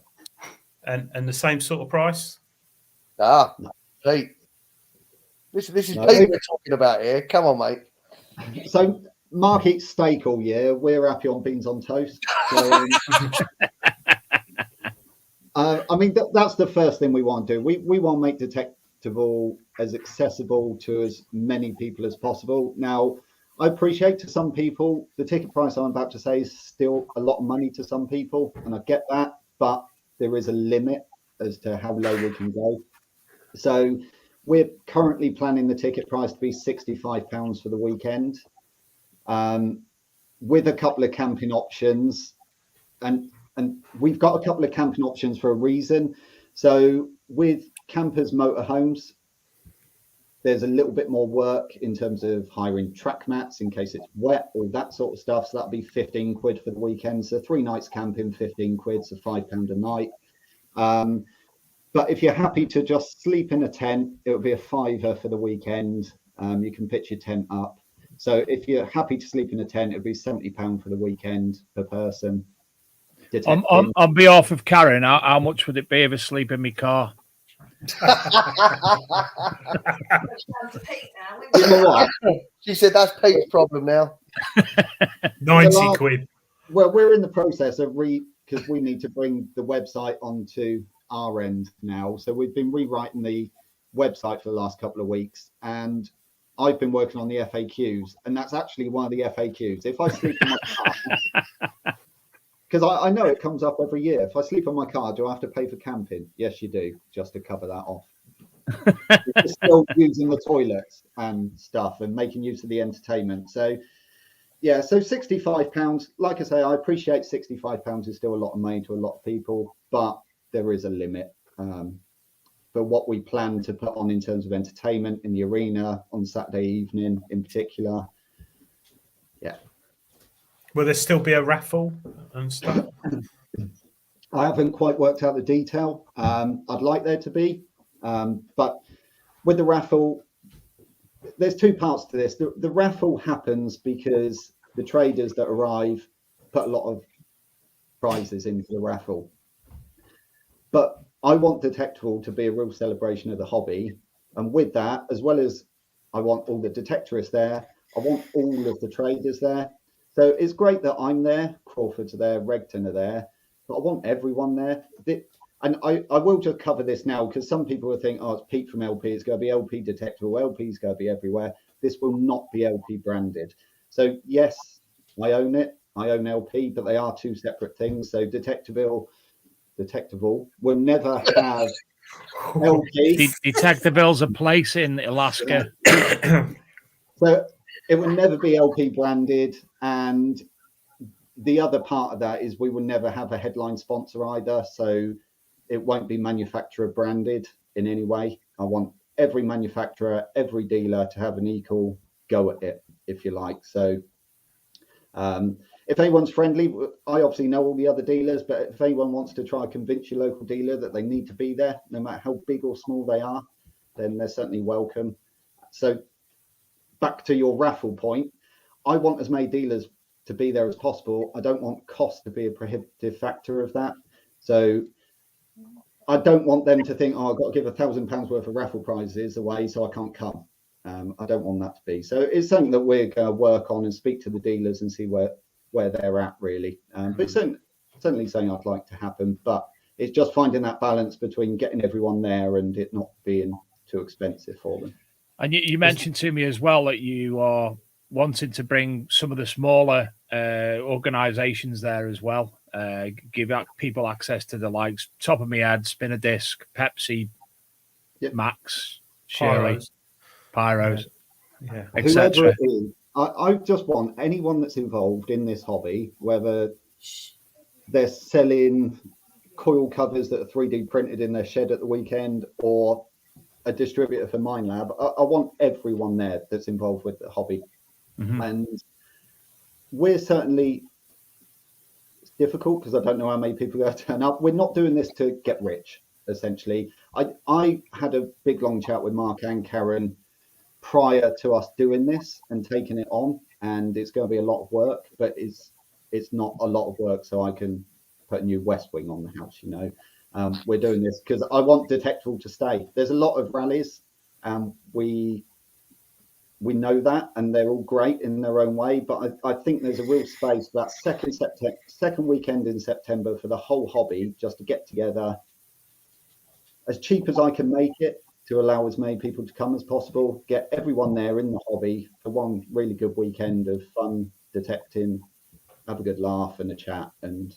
And the same sort of price? No. Pete. This is No, Pete we're talking about here. Come on, mate. So Mark eats steak all year. We're happy on beans on toast. So, I mean, that's the first thing we want to do. We want to make Detectival as accessible to as many people as possible. Now, I appreciate to some people, the ticket price I'm about to say is still a lot of money to some people, and I get that, but there is a limit as to how low we can go. So we're currently planning the ticket price to be £65 for the weekend, with a couple of camping options. And we've got a couple of camping options for a reason. So with campers motorhomes, there's a little bit more work in terms of hiring track mats in case it's wet, all that sort of stuff. So that'd be 15 quid for the weekend. So 3 nights camping, 15 quid, so £5 a night. But if you're happy to just sleep in a tent, it would be a £5 for the weekend. You can pitch your tent up. So if you're happy to sleep in a tent, it'd be £70 for the weekend per person. On behalf of Karen, how much would it be if I sleep in my car? You know what? She said that's Pete's problem now. 90 quid. Well, we're in the process of because we need to bring the website onto our end now. So we've been rewriting the website for the last couple of weeks, and I've been working on the FAQs, and that's actually one of the FAQs. If I sleep in my car, because I know it comes up every year. If I sleep in my car, do I have to pay for camping? Yes, you do, just to cover that off. You're still using the toilets and stuff and making use of the entertainment. So yeah, so £65. Like I say, I appreciate £65 is still a lot of money to a lot of people, but there is a limit. For what we plan to put on in terms of entertainment in the arena on Saturday evening in particular. Yeah. Will there still be a raffle and stuff? I haven't quite worked out the detail. I'd like there to be, but with the raffle, there's two parts to this. The raffle happens because the traders that arrive put a lot of prizes into the raffle. But I want Detectival to be a real celebration of the hobby. And with that, as well as I want all the detectorists there, I want all of the traders there. So it's great that I'm there, Crawford's there, Regton are there, but I want everyone there. And I will just cover this now because some people will think, oh, it's Pete from LP, it's going to be LP Detectival, LP's going to be everywhere. This will not be LP branded. So yes, I own it, I own LP, but they are two separate things. So Detectival will never have LP. Detectival's a place in Alaska. So it will never be LP branded. And the other part of that is we will never have a headline sponsor either. So it won't be manufacturer branded in any way. I want every manufacturer, every dealer to have an equal go at it, if you like. So if anyone's friendly, I obviously know all the other dealers, but if anyone wants to try and convince your local dealer that they need to be there, no matter how big or small they are, then they're certainly welcome. So back to your raffle point, I want as many dealers to be there as possible. I don't want cost to be a prohibitive factor of that. So I don't want them to think, oh, I've got to give £1,000 worth of raffle prizes away, so I can't come. I don't want that to be. So it's something that we're going to work on and speak to the dealers and see where they're at, really. But it's certainly something I'd like to happen. But it's just finding that balance between getting everyone there and it not being too expensive for them. And you mentioned to me as well that you are wanting to bring some of the smaller organisations there as well. Give people access to the likes, top of my head, Spinner Disc, Pepsi, Yep. Max, Shirley, Pyros, Yeah. Whoever etc. it is, I just want anyone that's involved in this hobby, whether they're selling coil covers that are 3D printed in their shed at the weekend or a distributor for Minelab, I want everyone there that's involved with the hobby. Mm-hmm. And we're certainly, it's difficult because I don't know how many people are going to turn up. We're not doing this to get rich, essentially. I had a big long chat with Mark and Karen prior to us doing this and taking it on, and it's going to be a lot of work, but it's not a lot of work so I can put a new West Wing on the house, you know. We're doing this because I want Detectival to stay. There's a lot of rallies, we know that, and they're all great in their own way, but I think there's a real space that second weekend in September for the whole hobby just to get together as cheap as I can make it, to allow as many people to come as possible, get everyone there in the hobby for one really good weekend of fun detecting, have a good laugh and a chat. And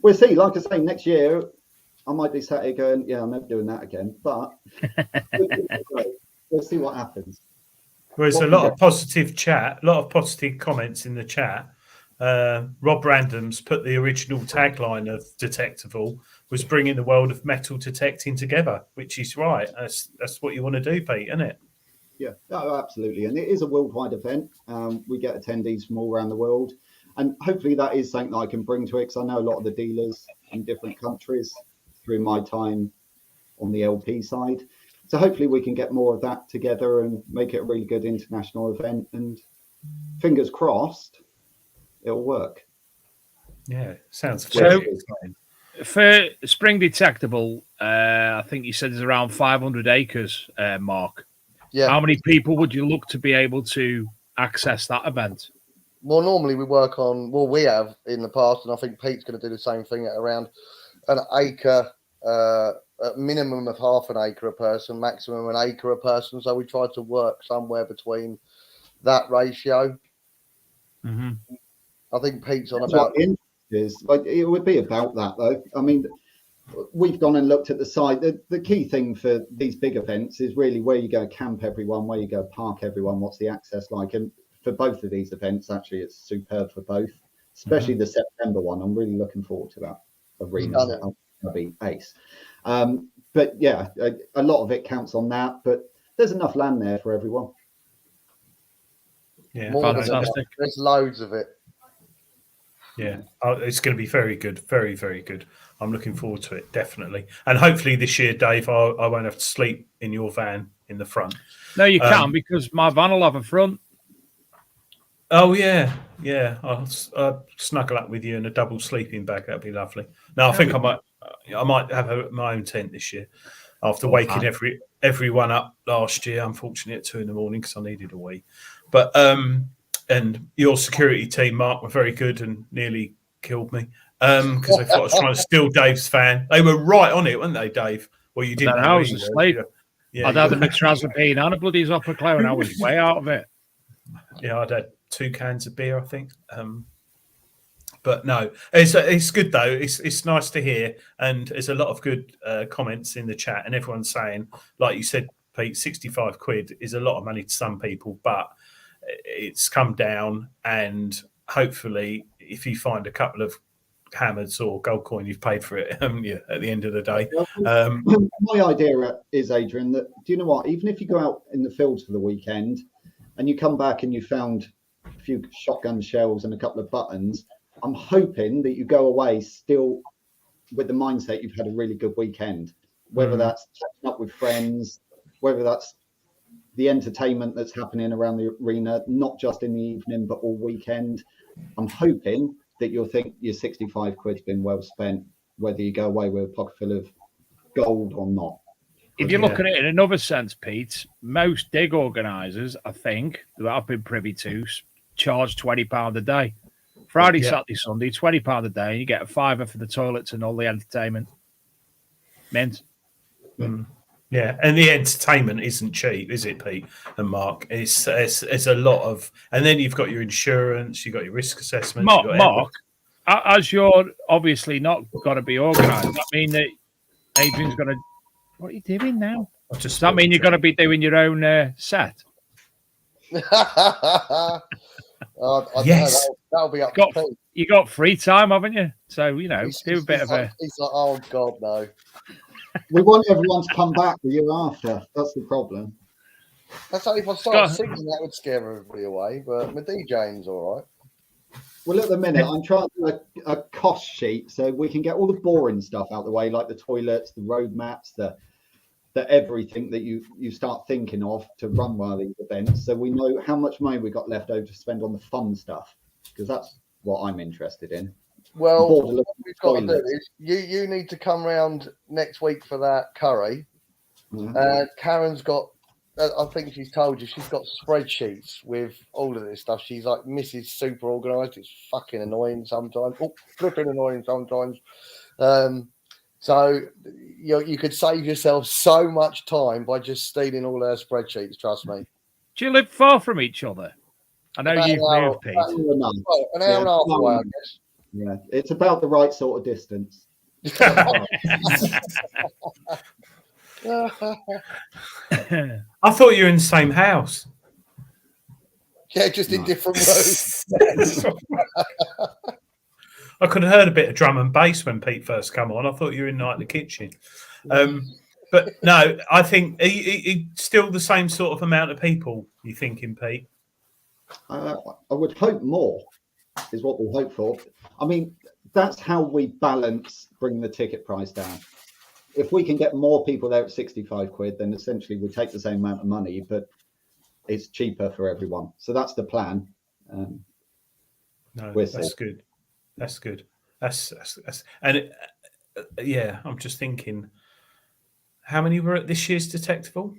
we'll see, like I say, next year, I might be sat here going, yeah, I'm never doing that again, but we'll see what happens. Well, there's a lot of positive chat, a lot of positive comments in the chat. Rob Random's put the original tagline of Detectival was bringing the world of metal detecting together, which is right. That's what you want to do, Pete, isn't it? Yeah, oh, absolutely. And it is a worldwide event. We get attendees from all around the world. And hopefully that is something that I can bring to it, because I know a lot of the dealers in different countries through my time on the LP side. So hopefully we can get more of that together and make it a really good international event. And fingers crossed, it'll work. Yeah, sounds So, exciting. For Spring Detectival, I think you said there's around 500 acres, Mark. Yeah. How many people would you look to be able to access that event? Well, normally we work on, we have in the past, and I think Pete's going to do the same thing at around an acre a minimum of half an acre a person, maximum an acre a person. So we tried to work somewhere between that ratio. Mm-hmm. I think Pete's on That's about. what the interest is. Like, it would be about that, though. I mean, we've gone and looked at the site. The key thing for these big events is really where you go camp everyone, where you go park everyone, what's the access like. And for both of these events, actually, it's superb for both, especially the September one. I'm really looking forward to that arena setup. That'll be ace. But yeah, a lot of it counts on that, but there's enough land there for everyone. Yeah, More than fantastic. enough. There's loads of it. Yeah, it's going to be very good, very, very good. I'm looking forward to it, definitely. And hopefully this year, Dave, I won't have to sleep in your van in the front. No, you can, because my van will have a front. Oh, yeah. I'll snuggle up with you in a double sleeping bag. That'd be lovely. No, I think I might have my own tent this year after waking everyone up last year, unfortunately, at 2 a.m. because I needed a wee. But and your security team, Mark, were very good and nearly killed me because they thought I was trying to steal Dave's fan. They were right on it, weren't they, Dave? Well, you didn't know. I was asleep. Yeah, I'd had a mixed raspberry and a bloody Zopper Clow, and I was way out of it. Yeah, I'd had 2 cans of beer, I think. But no, it's good though. It's nice to hear, and there's a lot of good comments in the chat, and everyone's saying, like you said, Pete, 65 quid is a lot of money to some people, but it's come down, and hopefully, if you find a couple of hammers or gold coin, you've paid for it, haven't you? At the end of the day, My idea is, Adrian, that do you know what? Even if you go out in the fields for the weekend and you come back and you found a few shotgun shells and a couple of buttons, I'm hoping that you go away still with the mindset you've had a really good weekend, whether that's catching up with friends, whether that's the entertainment that's happening around the arena, not just in the evening, but all weekend. I'm hoping that you'll think your 65 quid's been well spent, whether you go away with a pocket full of gold or not. If you look at it in another sense, Pete, most dig organisers, I think, that I've been privy to, charge £20 a day. Friday, Saturday, Sunday, £20 a day, and you get a £5 for the toilets and all the entertainment. Mint. Yeah, and the entertainment isn't cheap, is it, Pete and Mark? It's a lot of, and then you've got your insurance, you've got your risk assessment. Mark, as you're obviously not going to be organised, I mean that Adrian's going to. What are you doing now? Does that mean you're going to be doing your own set? Yes, that'll be up to Pete. You got free time, haven't you? So do a bit of a. He's like, oh God, no. We want everyone to come back the year after. That's the problem. That's only if I start singing, that would scare everybody away. But my DJing's all right. Well, at the minute, I'm trying to do a cost sheet so we can get all the boring stuff out the way, like the toilets, the road maps, the everything that you start thinking of to run one of these events, so we know how much money we got left over to spend on the fun stuff, because that's what I'm interested in. Well, what we've got to do is you need to come round next week for that curry. Karen's got, I think she's told you, she's got spreadsheets with all of this stuff. She's like Mrs. Super Organised. It's fucking annoying sometimes. Oh, flipping annoying sometimes. So you could save yourself so much time by just stealing all her spreadsheets, trust me. Do you live far from each other? I know you've moved, Pete. An hour and a half away, I guess. Yeah, it's about the right sort of distance. I thought you were in the same house. Yeah, just in different rooms. I could have heard a bit of drum and bass when Pete first come on. I thought you were in like the kitchen. But no, I think still the same sort of amount of people, you thinking, Pete? I would hope more is what we'll hope for. I mean, that's how we balance bringing the ticket price down. If we can get more people there at 65 quid, then essentially we take the same amount of money, but it's cheaper for everyone. So that's the plan. No, that's good. That's good. That's and yeah, I'm just thinking, how many were at this year's Detectival?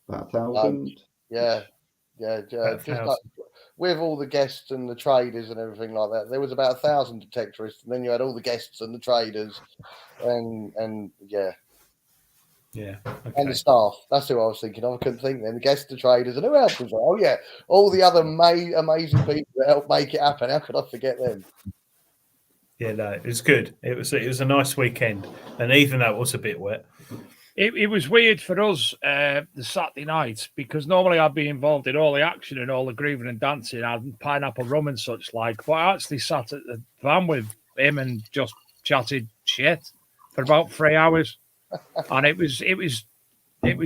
About 1,000. Yeah. Just like, with all the guests and the traders and everything like that, there was about 1,000 detectorists, and then you had all the guests and the traders, and yeah. Yeah. And Okay. the staff. That's who I was thinking of. I couldn't think then. The guests, the traders, and who else was there? Oh, yeah. All the other amazing people that helped make it happen. How could I forget them? Yeah, no, it was good. It was a nice weekend. And even though it was a bit wet. It was weird for us the Saturday night because normally I'd be involved in all the action and all the grooving and dancing and pineapple rum and such like. But I actually sat at the van with him and just chatted shit for about 3 hours, and it was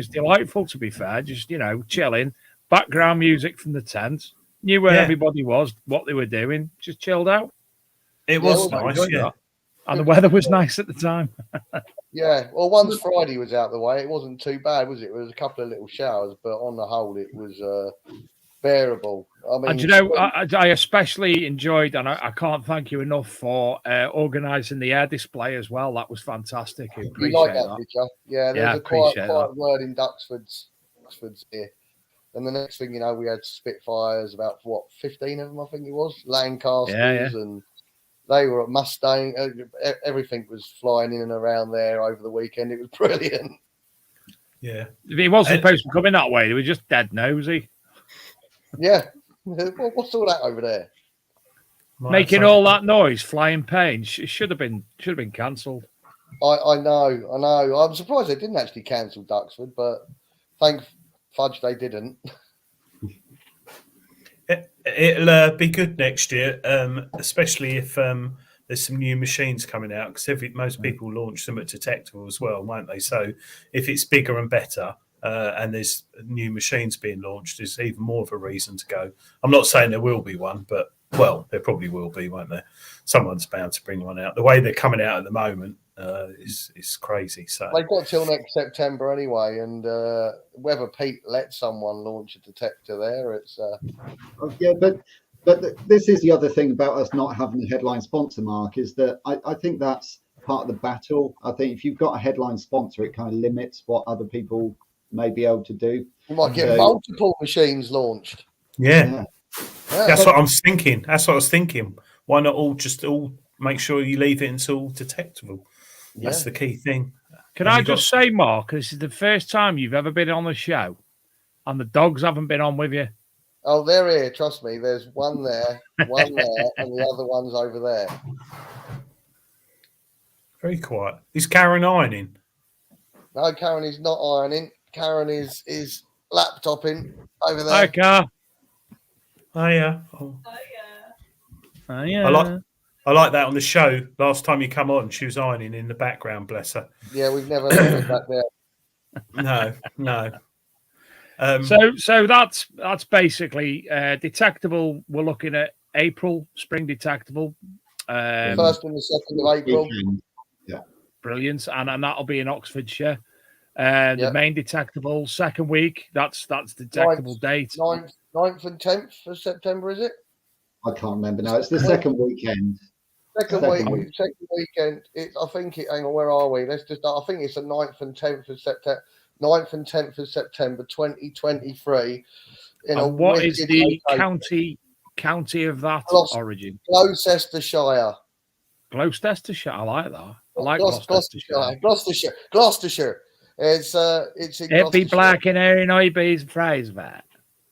delightful, to be fair. Just chilling, background music from the tent, knew where everybody was, what they were doing, just chilled out. It was nice, yeah. And the weather was nice at the time. Yeah, well, once Friday was out the way, it wasn't too bad, was it? It was a couple of little showers, but on the whole, it was bearable. I mean, And I especially enjoyed, and I can't thank you enough for organising the air display as well. That was fantastic. I appreciate you like that, did you? Yeah, there's a quiet word in Duxford's here. And the next thing you know, we had Spitfires, about 15 of them, I think it was, Lancasters, and they were at Mustang. Everything was flying in and around there over the weekend. It was brilliant. Yeah. He wasn't supposed to come in that way. They were just dead nosy. Yeah. What's all that over there? Making all that noise, flying pain. Should have been cancelled. I know. I'm surprised they didn't actually cancel Duxford, but thank fudge they didn't. It'll be good next year, especially if there's some new machines coming out, because most people launch them at Detectival as well, won't they? So if it's bigger and better and there's new machines being launched, there's even more of a reason to go. I'm not saying there will be one, but, well, there probably will be, won't there? Someone's bound to bring one out. The way they're coming out at the moment is crazy. So they've got till next September anyway, and whether Pete lets someone launch a detector there, it's yeah, but this is the other thing about us not having a headline sponsor, Mark, is that I think that's part of the battle. I think if you've got a headline sponsor, it kind of limits what other people may be able to do. You might get multiple machines launched. Yeah. That's what I was thinking. Why not all make sure you leave it until Detectival? That's the key thing. Can I just say, Mark, this is the first time you've ever been on the show and the dogs haven't been on with you. Oh, they're here. Trust me. There's one there, and the other one's over there. Very quiet. Is Karen ironing? No, Karen is not ironing. Karen is laptoping over there. Hi, Car. Hiya. Hiya. I like that on the show. Last time you come on, she was ironing in the background, bless her. Yeah, we've never heard that there. No. So that's basically Detectival. We're looking at April, spring Detectival. 1st and the 2nd of April. Yeah. Brilliant. And that'll be in Oxfordshire. The main Detectival, second week. That's Detectival date. 9th and 10th of September, is it? I can't remember now. It's the second weekend. Second weekend. I think hang on, where are we? I think it's the 9th and 10th of September. 9th and 10th of September 2023. And what is the county of that origin? Gloucestershire. Gloucestershire. I like that. I like Gloucestershire. Gloucestershire. It's in it be black in here and I be phrase that.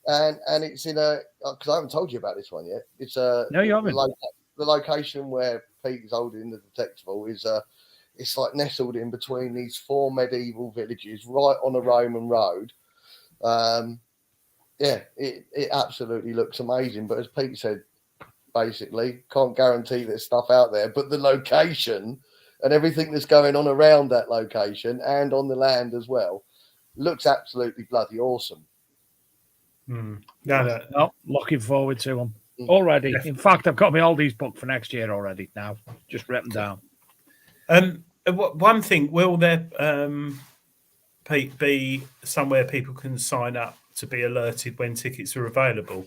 And it's in because I haven't told you about this one yet. It's no, you haven't. The location where Pete is holding the Detectival is it's like nestled in between these 4 medieval villages, right on a Roman road. It absolutely looks amazing. But as Pete said, basically, can't guarantee there's stuff out there. But the location and everything that's going on around that location and on the land as well looks absolutely bloody awesome. No. Looking forward to them already. In fact, I've got my oldies book for next year already now. Just written down. One thing, will there be somewhere people can sign up to be alerted when tickets are available?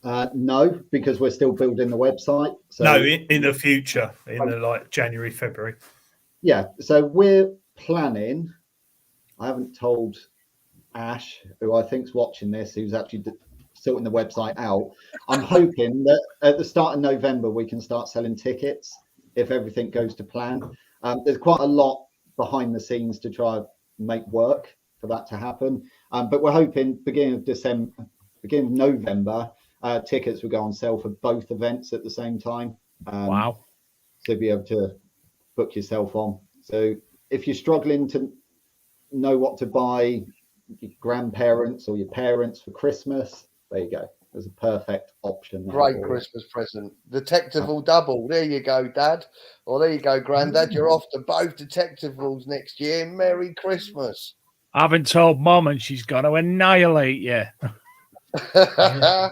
No, because we're still building the website. So no, in the future, in the January, February. Yeah, so we're planning. I haven't told Ash, who I think's watching this, who's actually sorting the website out. I'm hoping that at the start of November we can start selling tickets if everything goes to plan. There's quite a lot behind the scenes to try make work for that to happen. But we're hoping beginning of November, tickets will go on sale for both events at the same time. Wow. So you'll be able to book yourself on. So if you're struggling to know what to buy your grandparents or your parents for Christmas, there you go. There's a perfect option there. Great Christmas present. Detectival double. There you go, Dad. Or there you go, Grandad. You're off to both Detectivals next year. Merry Christmas. I haven't told Mum and she's going to annihilate you. Yeah.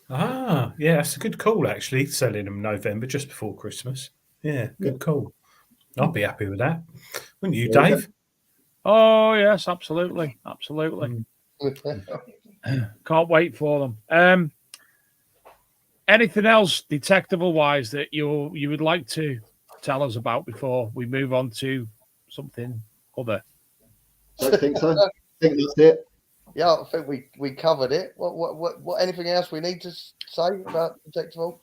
That's a good call, actually, selling them November just before Christmas. Yeah, good call. I'll be happy with that. Wouldn't you, Dave? Oh, yes, absolutely. Absolutely. Can't wait for them. Anything else detectable-wise that you would like to tell us about before we move on to something other? I think so. I think that's it. Yeah, I think we covered it. What anything else we need to say about Detectival?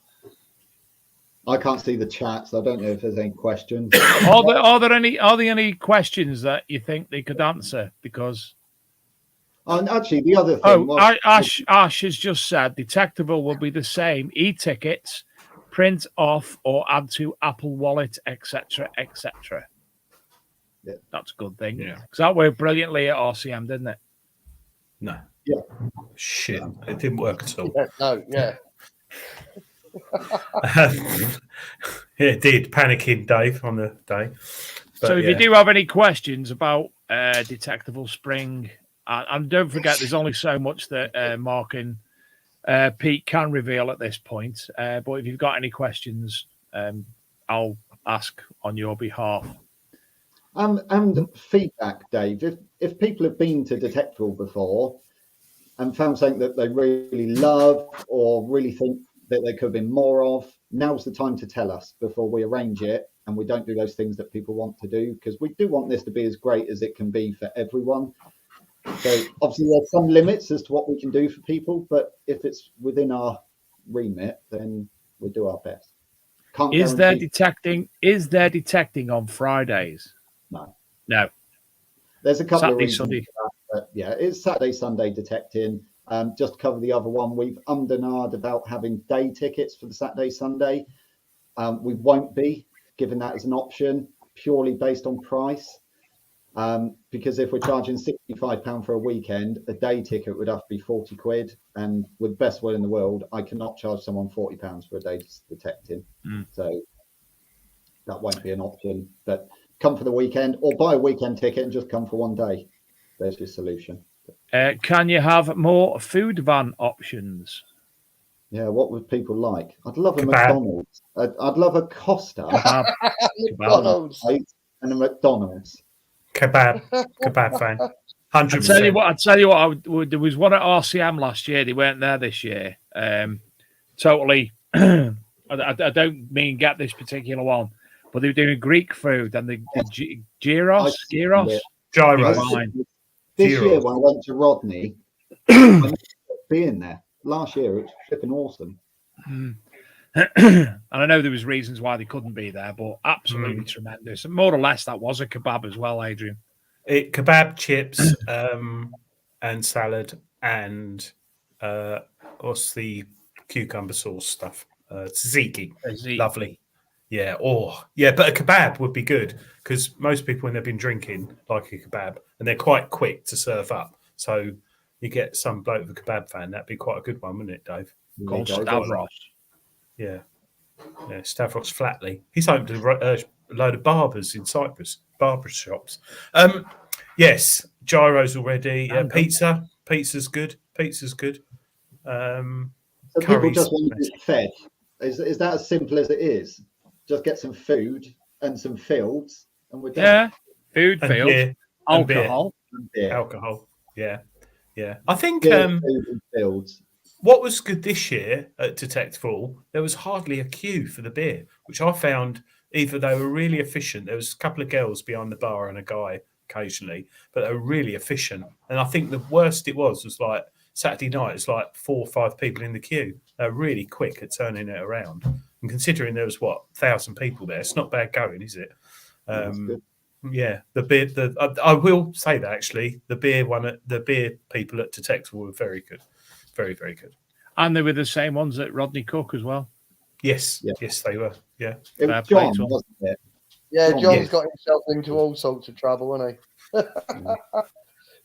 I can't see the chat, so I don't know if there's any questions. Are there any questions that you think they could answer? Because And actually, the other thing Ash has just said Detectival will be the same. E-tickets, print off or add to Apple Wallet, etc., etc. Yeah. That's a good thing. Yeah. Because that worked brilliantly at RCM, didn't it? No. Yeah. Shit. It didn't work at all. Yeah, no, yeah. Yeah, it did. Panicking, Dave, on the day. But so if you do have any questions about Detectival Spring, and don't forget, there's only so much that Mark and Pete can reveal at this point. But if you've got any questions, I'll ask on your behalf. And feedback, Dave. If people have been to Detectival before and found something that they really love or really think that there could have been more of, now's the time to tell us before we arrange it and we don't do those things that people want to do, because we do want this to be as great as it can be for everyone. So obviously there's some limits as to what we can do for people, but if it's within our remit, then we'll do our best. Is there detecting on Fridays? No. There's a couple Saturday, of reasons Sunday. for that, but yeah, it's Saturday, Sunday detecting. Just to cover the other one, we've ummed about having day tickets for the Saturday, Sunday. We won't be giving that as an option purely based on price. Because if we're charging £65 for a weekend, a day ticket would have to be 40 quid. And with the best will in the world, I cannot charge someone £40 for a day's detecting. So that won't be an option. But come for the weekend or buy a weekend ticket and just come for one day. There's your solution. Can you have more food van options? Yeah, what would people like? I'd love a Kebab. McDonald's. I'd love a Costa McDonald's. and a McDonald's. Kebab fan. 100%. I tell you what. There was one at RCM last year. They weren't there this year. Totally. I don't mean get this particular one, but they were doing Greek food and the gyros. This year when I went to Rodney, I remember being there. Last year, it was flipping awesome. And I know there was reasons why they couldn't be there, but absolutely tremendous. And more or less, that was a kebab as well, Adrian. Kebab, chips, and salad, and what's the cucumber sauce stuff? Tzatziki. Lovely. Yeah. But a kebab would be good because most people, when they've been drinking, like a kebab, and they're quite quick to serve up. So you get some bloke with a kebab fan. That'd be quite a good one, wouldn't it, Dave? Called Stavros. Yeah, Stavros Flatley. He's opened a load of barbers in Cyprus, barber shops. Yes, gyros already. Yeah, pizza. Pizza's good. So people just want to be fed. Is that as simple as it is? Just get some food and some fields, and we're done. Yeah, food, and fields, beer, alcohol, and beer. Alcohol. Yeah. I think food and fields. What was good this year at Detectival, there was hardly a queue for the beer, which I found either they were really efficient. There was a couple of girls behind the bar and a guy occasionally, but they were really efficient. And I think the worst it was like Saturday night, it's like 4 or 5 people in the queue. They're really quick at turning it around. And considering there was 1,000 people there, it's not bad going, is it? That's good. Yeah, the beer. I will say that actually, the beer people at Detectival were very good, very very good. And they were the same ones at Rodney Cook as well. Yes, Yeah. yes, they were. Yeah, It Fair was play John, to 'em. wasn't it? Yeah, John, John's yes. got himself into all sorts of trouble, hasn't he?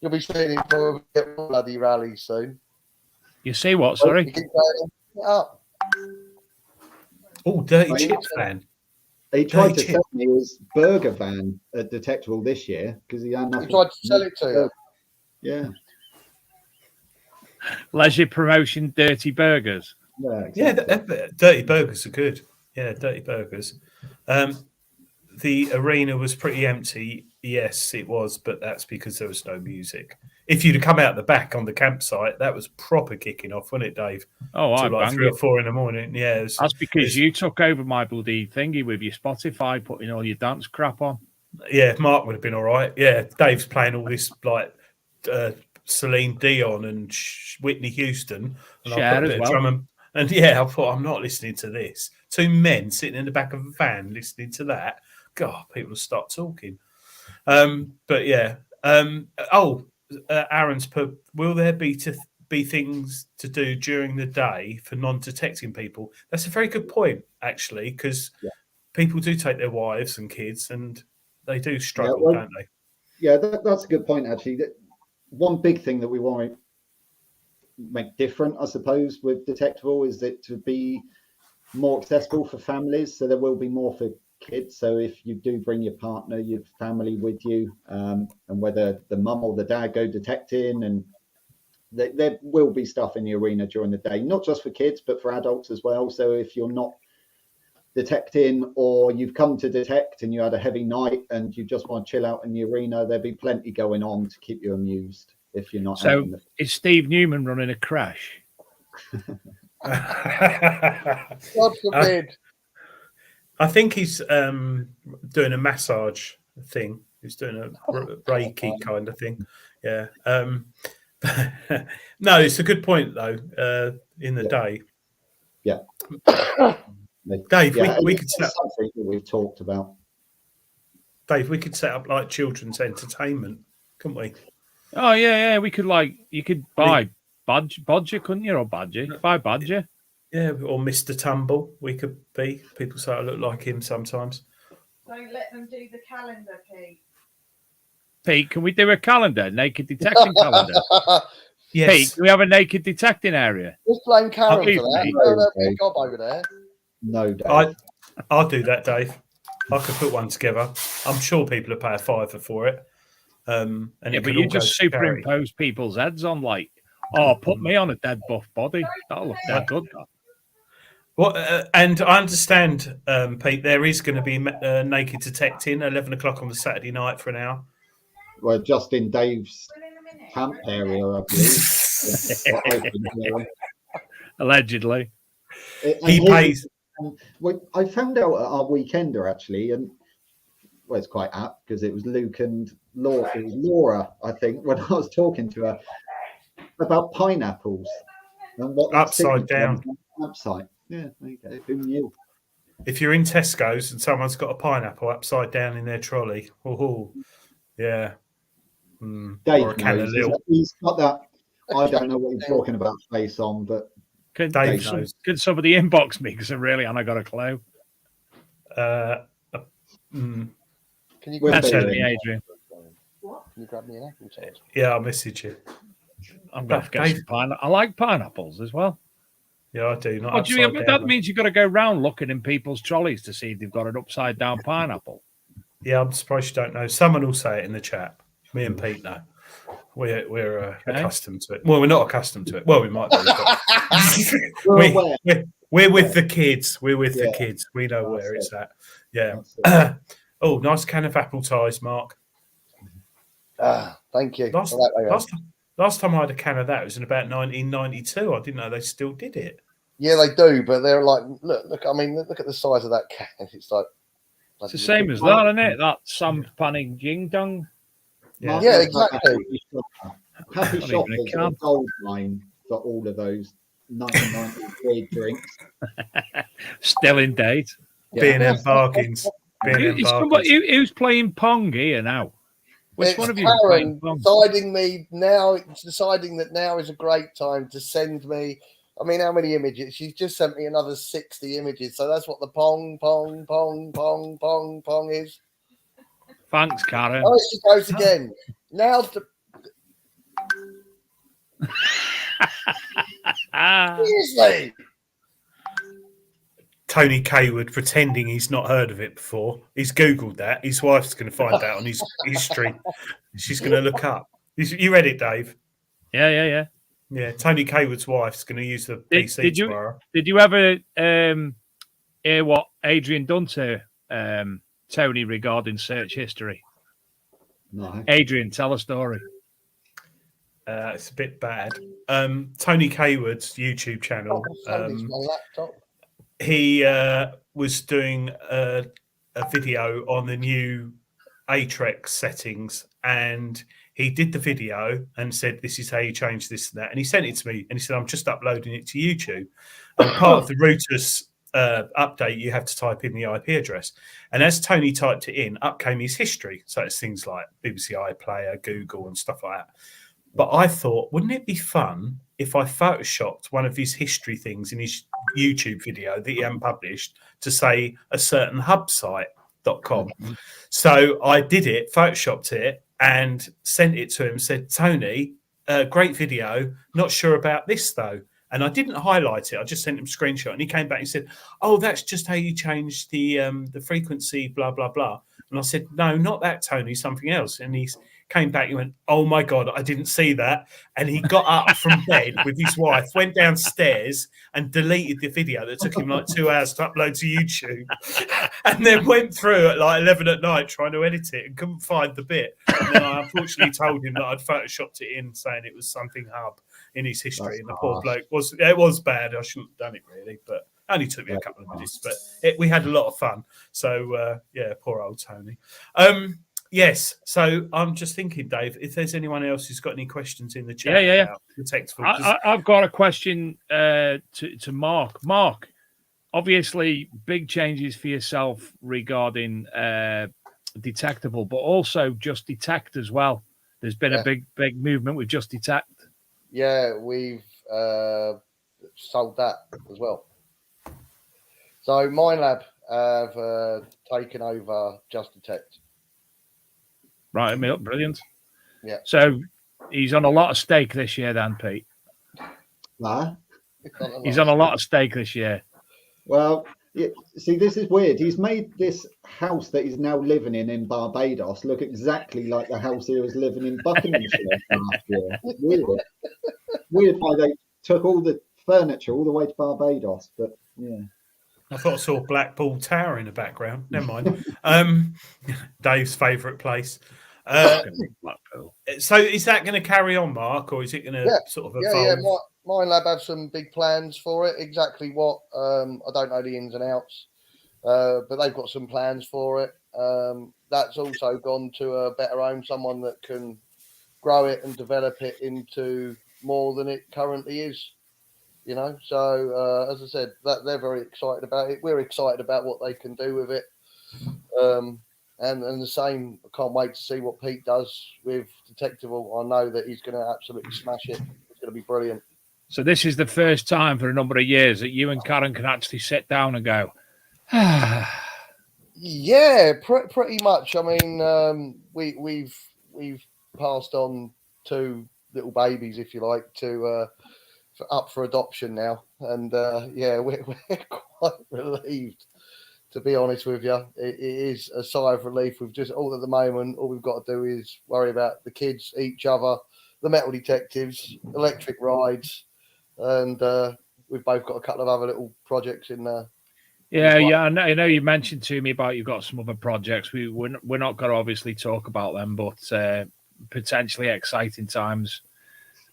You'll be seeing him for a bloody rally soon. You see what? You Sorry, keep going, up. Oh, dirty Right. chip fan. He tried to Dirty sell me his burger van at Detectival this year because he had He nothing. tried to sell it to you. Yeah, leisure promotion, dirty burgers. yeah, Yeah, exactly. dirty burgers are good. Yeah, dirty burgers. The arena was pretty empty. Yes, it was, but that's because there was no music. If you'd have come out the back on the campsite, that was proper kicking off, wasn't it, Dave? Oh, I Till like banged 3 or it. 4 in the morning. Yeah, That's because you took over my bloody thingy with your Spotify, putting all your dance crap on. yeah, Mark would have been all right. Yeah, Dave's playing all this like Celine Dion and Whitney Houston, and I Cher put a as bit of well. drum and yeah, I thought I'm not listening to this. 2 men sitting in the back of a van listening to that. God, people will start talking. But yeah. Aaron's put. Will there be things to do during the day for non-detecting people? That's a very good point, actually, because people do take their wives and kids, and they do struggle, don't they? Yeah, that's a good point, actually. One big thing that we want to make different, I suppose, with Detectival is that to be more accessible for families. So there will be more for kids. So if you do bring your partner, your family with you, and whether the mum or the dad go detecting, and there will be stuff in the arena during the day, not just for kids, but for adults as well. So if you're not detecting or you've come to detect and you had a heavy night and you just want to chill out in the arena, there'll be plenty going on to keep you amused if you're not out So in the... is Steve Newman running a crash? God forbid. I think he's doing a massage thing. He's doing a Reiki kind of thing. Yeah. No, it's a good point though. In the day. Yeah. Dave, Yeah, we could set up, something that we've talked about. Dave, we could set up like children's entertainment, couldn't we? Oh yeah. We could you could buy Bodger, couldn't you? Or Badger? Buy Badger. Yeah, or Mr. Tumble, we could be. People say I look like him sometimes. Don't let them do the calendar, Pete. Pete, can we do a calendar? Naked detecting calendar. Yes. Pete, can we have a naked detecting area? Just blame Karen for Believe that. me. No, that'd be a gob over there. No, Dave. I'll do that, Dave. I could put one together. I'm sure people will pay a £5 for it. And Yeah, it but can you all go just to charity. superimpose people's heads on put me on a dead buff body. That'll look dead good. Well, and I understand, Pete, there is going to be naked detecting 11 o'clock on the Saturday night for an hour. Well, just in Dave's camp area, I believe. Allegedly. He pays. Well, I found out at our weekender actually, and well, it's quite apt because it was Luke and Laura. It was Laura, I think, when I was talking to her about pineapples and what Upside down. Upside. Yeah, there you go. Who knew? If you're in Tesco's and someone's got a pineapple upside down in their trolley, yeah. Dave or a can of knows. Lil. He's got that. I don't know what he's talking about face on, but Can Dave knows. somebody inbox me? Because really, I got a clue. Can you We'll grab That's see. me, Adrian. What? Can you grab me an apple sauce? Yeah, I'll message you. I'm going to get Dave. some pineapple. I like pineapples as well. Yeah, I do. Not What do you upside mean? down. That means you've got to go round looking in people's trolleys to see if they've got an upside down pineapple. Yeah, I'm surprised you don't know. Someone will say it in the chat. Me and Pete know. We're accustomed to it. Well, we're not accustomed to it. Well, we might be. But we're with the kids. We're with the kids. We know where it's at. Yeah. Oh, nice can of apple ties, Mark. Thank you. Last time I had a can of that, it was in about 1992. I didn't know they still did it. Yeah, they do, but they're like, look. I mean, look at the size of that can. It's like It's the same as that, isn't it? That Sam Panning Jing Dong. Yeah, exactly. Happy Shoppers is a gold mine for all of those 1993 drinks. Still in date. B&M bargains. Who's playing Pong here now? Which one of you is playing Karen Pong? deciding that now is a great time to send me. I mean, how many images? She's just sent me another 60 images. So that's what the pong is. Thanks, Karen. Oh, she goes again. Now seriously. Tony Kaywood pretending he's not heard of it before. He's Googled that. His wife's going to find out on his history. She's going to look up. You read it, Dave? Yeah. Yeah, Tony Kaywood's wife's going to use the PC tomorrow. Did you ever hear what Adrian done to Tony regarding search history? No. Adrian, tell a story. It's a bit bad. Tony Kaywood's YouTube channel. My laptop. He was doing a video on the new Atrex settings, and he did the video and said, "This is how you change this and that." And he sent it to me, and he said, "I'm just uploading it to YouTube." And part of the routers update, you have to type in the IP address. And as Tony typed it in, up came his history. So it's things like BBC iPlayer, Google, and stuff like that. But I thought, wouldn't it be fun if I photoshopped one of his history things in his YouTube video that he hadn't published to say a certain hubsite.com? So I did it, photoshopped it, and sent it to him. Said, "Tony, great video. Not sure about this though." And I didn't highlight it. I just sent him a screenshot, and he came back and said, "Oh, that's just how you change the frequency, blah blah blah." And I said, "No, not that, Tony. Something else." And he came back and went, "Oh my God, I didn't see that." And he got up from bed with his wife, went downstairs and deleted the video that took him like 2 hours to upload to YouTube. And then went through at like 11 at night trying to edit it and couldn't find the bit. And then I unfortunately told him that I'd photoshopped it in, saying it was something hub in his history. That's and the poor bloke it was bad. I shouldn't have done it really, but it only took me a couple of minutes. But we had a lot of fun. So yeah, poor old Tony. Yes, so I'm just thinking, Dave, if there's anyone else who's got any questions in the chat about Detectival. I've got a question to Mark. Mark, obviously, big changes for yourself regarding Detectival, but also Just Detect as well. There's been a big movement with Just Detect. Yeah, we've sold that as well. So MindLab have taken over Just Detect. Right, brilliant. Yeah. So he's on a lot of stake this year, then, Pete. Nah. He's on a lot of stake this year. Well, see, this is weird. He's made this house that he's now living in Barbados look exactly like the house he was living in Buckinghamshire last year. Weird why they took all the furniture all the way to Barbados, but yeah. I thought I saw Blackpool Tower in the background. Never mind. Dave's favourite place. So is that going to carry on, Mark, or is it going to sort of evolve? Yeah. MindLab have some big plans for it. Exactly what? I don't know the ins and outs, but they've got some plans for it. That's also gone to a better home, someone that can grow it and develop it into more than it currently is. You know, so as I said, that they're very excited about it. We're excited about what they can do with it. And the same, I can't wait to see what Pete does with Detectival. I know that he's going to absolutely smash it. It's going to be brilliant. So this is the first time for a number of years that you and Karen can actually sit down and go, yeah, pretty much. I mean, we've passed on 2 little babies, if you like, to up for adoption now, and we're quite relieved. To be honest with you, it is a sigh of relief. We've just all at the moment, all we've got to do is worry about the kids, each other, the metal detectives, electric rides, and we've both got a couple of other little projects in there. Yeah. I know you mentioned to me about you've got some other projects. We're not going to obviously talk about them, but potentially exciting times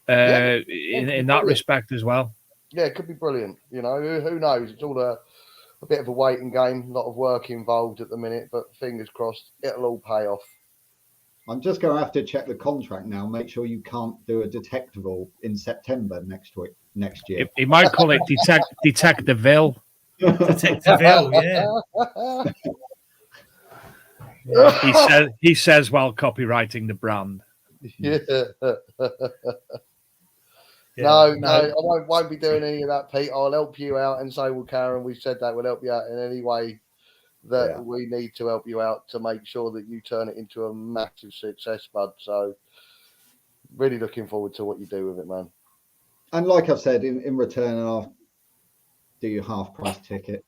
in that respect as well. Yeah, it could be brilliant. You know, who knows? It's all a bit of a waiting game, a lot of work involved at the minute, but fingers crossed, it'll all pay off. I'm just going to have to check the contract now, make sure you can't do a Detectival in September next year. He might call it Detectiveville. Detectiveville, yeah. He says while copywriting the brand. Yeah. Yeah. No, I won't be doing any of that, Pete. I'll help you out, and so will Karen. We've said that we'll help you out in any way that we need to help you out to make sure that you turn it into a massive success, bud. So really looking forward to what you do with it, man. And like I've said, in return, I'll do your half-price ticket.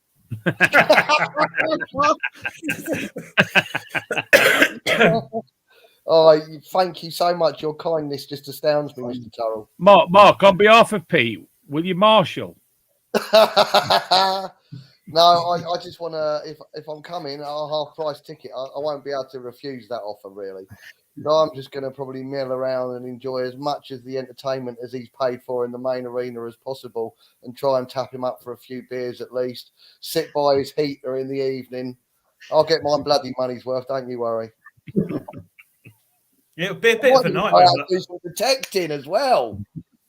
Oh, thank you so much. Your kindness just astounds me, Mr. Turrell. Mark, on behalf of Pete, will you marshal? No, I just want to, if I'm coming, a half-price ticket, I won't be able to refuse that offer, really. So I'm just going to probably mill around and enjoy as much of the entertainment as he's paid for in the main arena as possible and try and tap him up for a few beers at least. Sit by his heater in the evening. I'll get my bloody money's worth, don't you worry. Yeah, it'll be a bit of a nightmare. Do some protecting as well.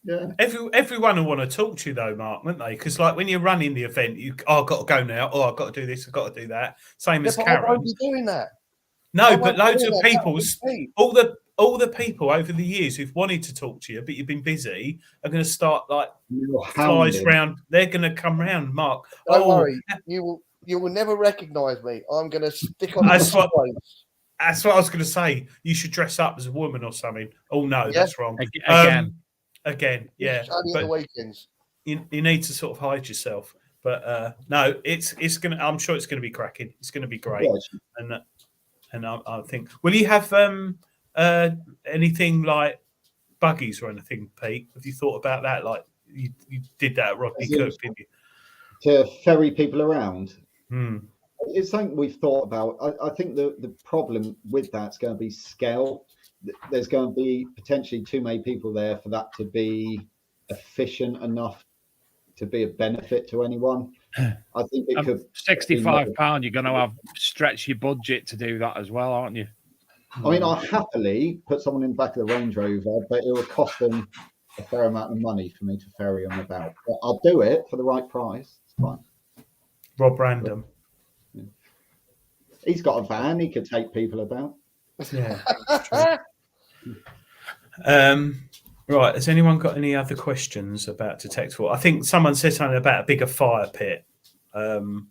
Yeah. Everyone will want to talk to you though, Mark, won't they? Because like when you're running the event, I've got to go now. Oh, I've got to do this. I've got to do that. Same as Karen. I won't be doing that. No, but loads of people, all the people over the years who've wanted to talk to you, but you've been busy, are going to start like flies round. They're going to come round, Mark. Don't worry, you will never recognise me. I'm going to stick on. That's what I was going to say. You should dress up as a woman or something. Oh no, that's wrong. Again, yeah. Only on the weekends. You need to sort of hide yourself. But no, it's going to. I'm sure it's going to be cracking. It's going to be great. Yeah. And I think, will you have anything like buggies or anything, Pete? Have you thought about that? Like you did that at Rodney Cook, didn't you? To ferry people around. Hmm. It's something we've thought about. I think the problem with that's going to be scale. There's going to be potentially too many people there for that to be efficient enough to be a benefit to anyone. I think it could. £65. You're going to have stretch your budget to do that as well, aren't you? I mean, I'll happily put someone in the back of the Range Rover, but it will cost them a fair amount of money for me to ferry them about. But I'll do it for the right price. It's fine. Rob Random. Yeah. He's got a van. He could take people about. Yeah. Right. Has anyone got any other questions about Detectival? I think someone said something about a bigger fire pit. Or do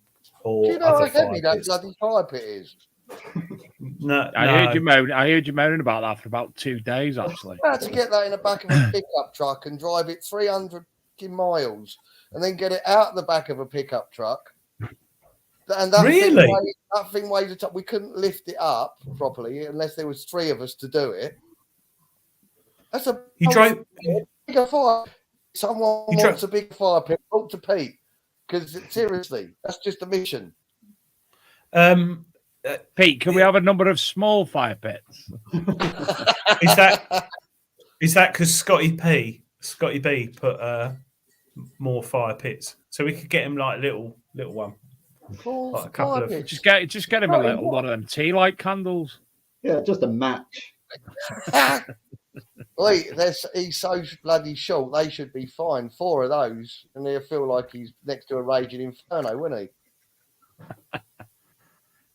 you know how heavy that bloody fire pit is? No, I heard you moaning about that for about 2 days, actually. I had to get that in the back of a pickup truck and drive it 300 miles and then get it out the back of a pickup truck. And that thing weighs a ton. We couldn't lift it up properly unless there was 3 of us to do it. That's a bigger fire. Someone wants a big fire pit. Talk to Pete, because seriously, that's just a mission. Pete, can we have a number of small fire pits? Is that because Scotty B put more fire pits, so we could get him like little one. Like a couple of just get him a little one of them tea light candles. Yeah, just a match. Wait, he's so bloody short. They should be fine. 4 of those, and he'll feel like he's next to a raging inferno, wouldn't he?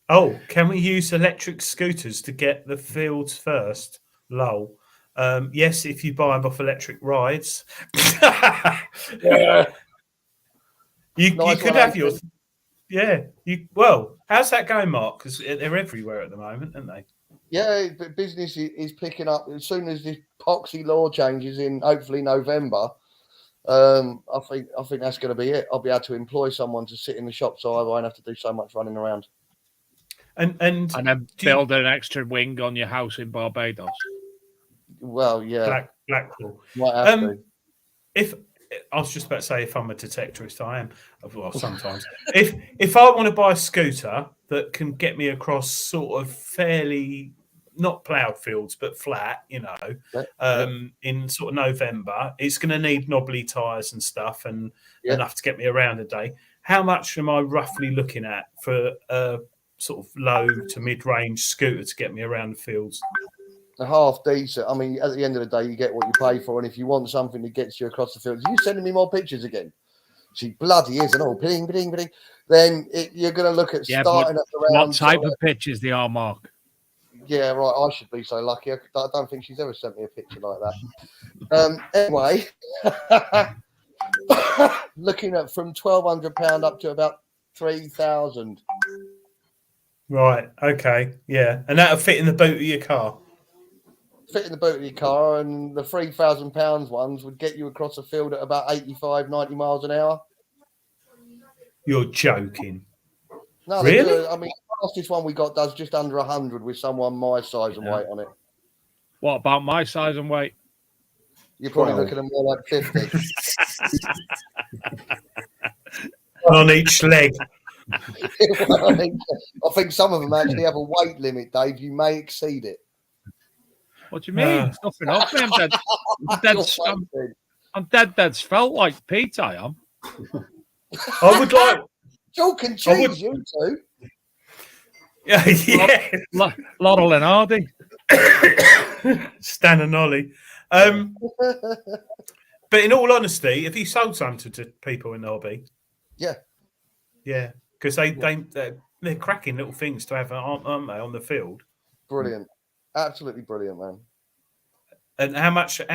Oh, can we use electric scooters to get the fields first? Lol. Yes, if you buy them off electric rides. Yeah. You could have yours. Yeah. Well, how's that going, Mark? Because they're everywhere at the moment, aren't they? Yeah, but business is picking up as soon as this poxy law changes in hopefully November. I think that's going to be it. I'll be able to employ someone to sit in the shop, so I won't have to do so much running around. And then build an extra wing on your house in Barbados. Well, yeah, Blackpool. Might have to. If I was just about to say, if I'm a detectorist, I am. Well, sometimes. if I want to buy a scooter that can get me across sort of fairly not ploughed fields but flat, in sort of November, it's going to need knobbly tyres and stuff and enough to get me around a day. How much am I roughly looking at for a sort of low to mid-range scooter to get me around the fields? A half decent. I mean, at the end of the day, you get what you pay for, and if you want something that gets you across the field, are you sending me more pictures again? She bloody is, and all bling, bling, bling. Then you're going to look at starting at around. What type of pictures they are, Mark? Yeah, right. I should be so lucky. I don't think she's ever sent me a picture like that. Anyway, looking at from £1,200 up to about 3,000. Right. Okay. Yeah. And that'll fit in the boot of your car. Fit in the boot of your car, and the £3,000 ones would get you across a field at about 85, 90 miles an hour. You're joking. No, Really? they do. I mean, the fastest one we got does just under 100 with someone my size and weight on it. What about my size and weight? You're probably 12. looking at more like 50. One on each leg. I think some of them actually have a weight limit, Dave. You may exceed it. What do you mean? It's nothing off me. I'm dead felt like Pete, I am. I would like. Chalk and cheese, you two. Yeah. Laurel and Hardy. Stan and Ollie. But in all honesty, have you sold some to people in the hobby? Yeah. Yeah. Because they're cracking little things to have, aren't they, on the field? Brilliant. Absolutely brilliant, man. And how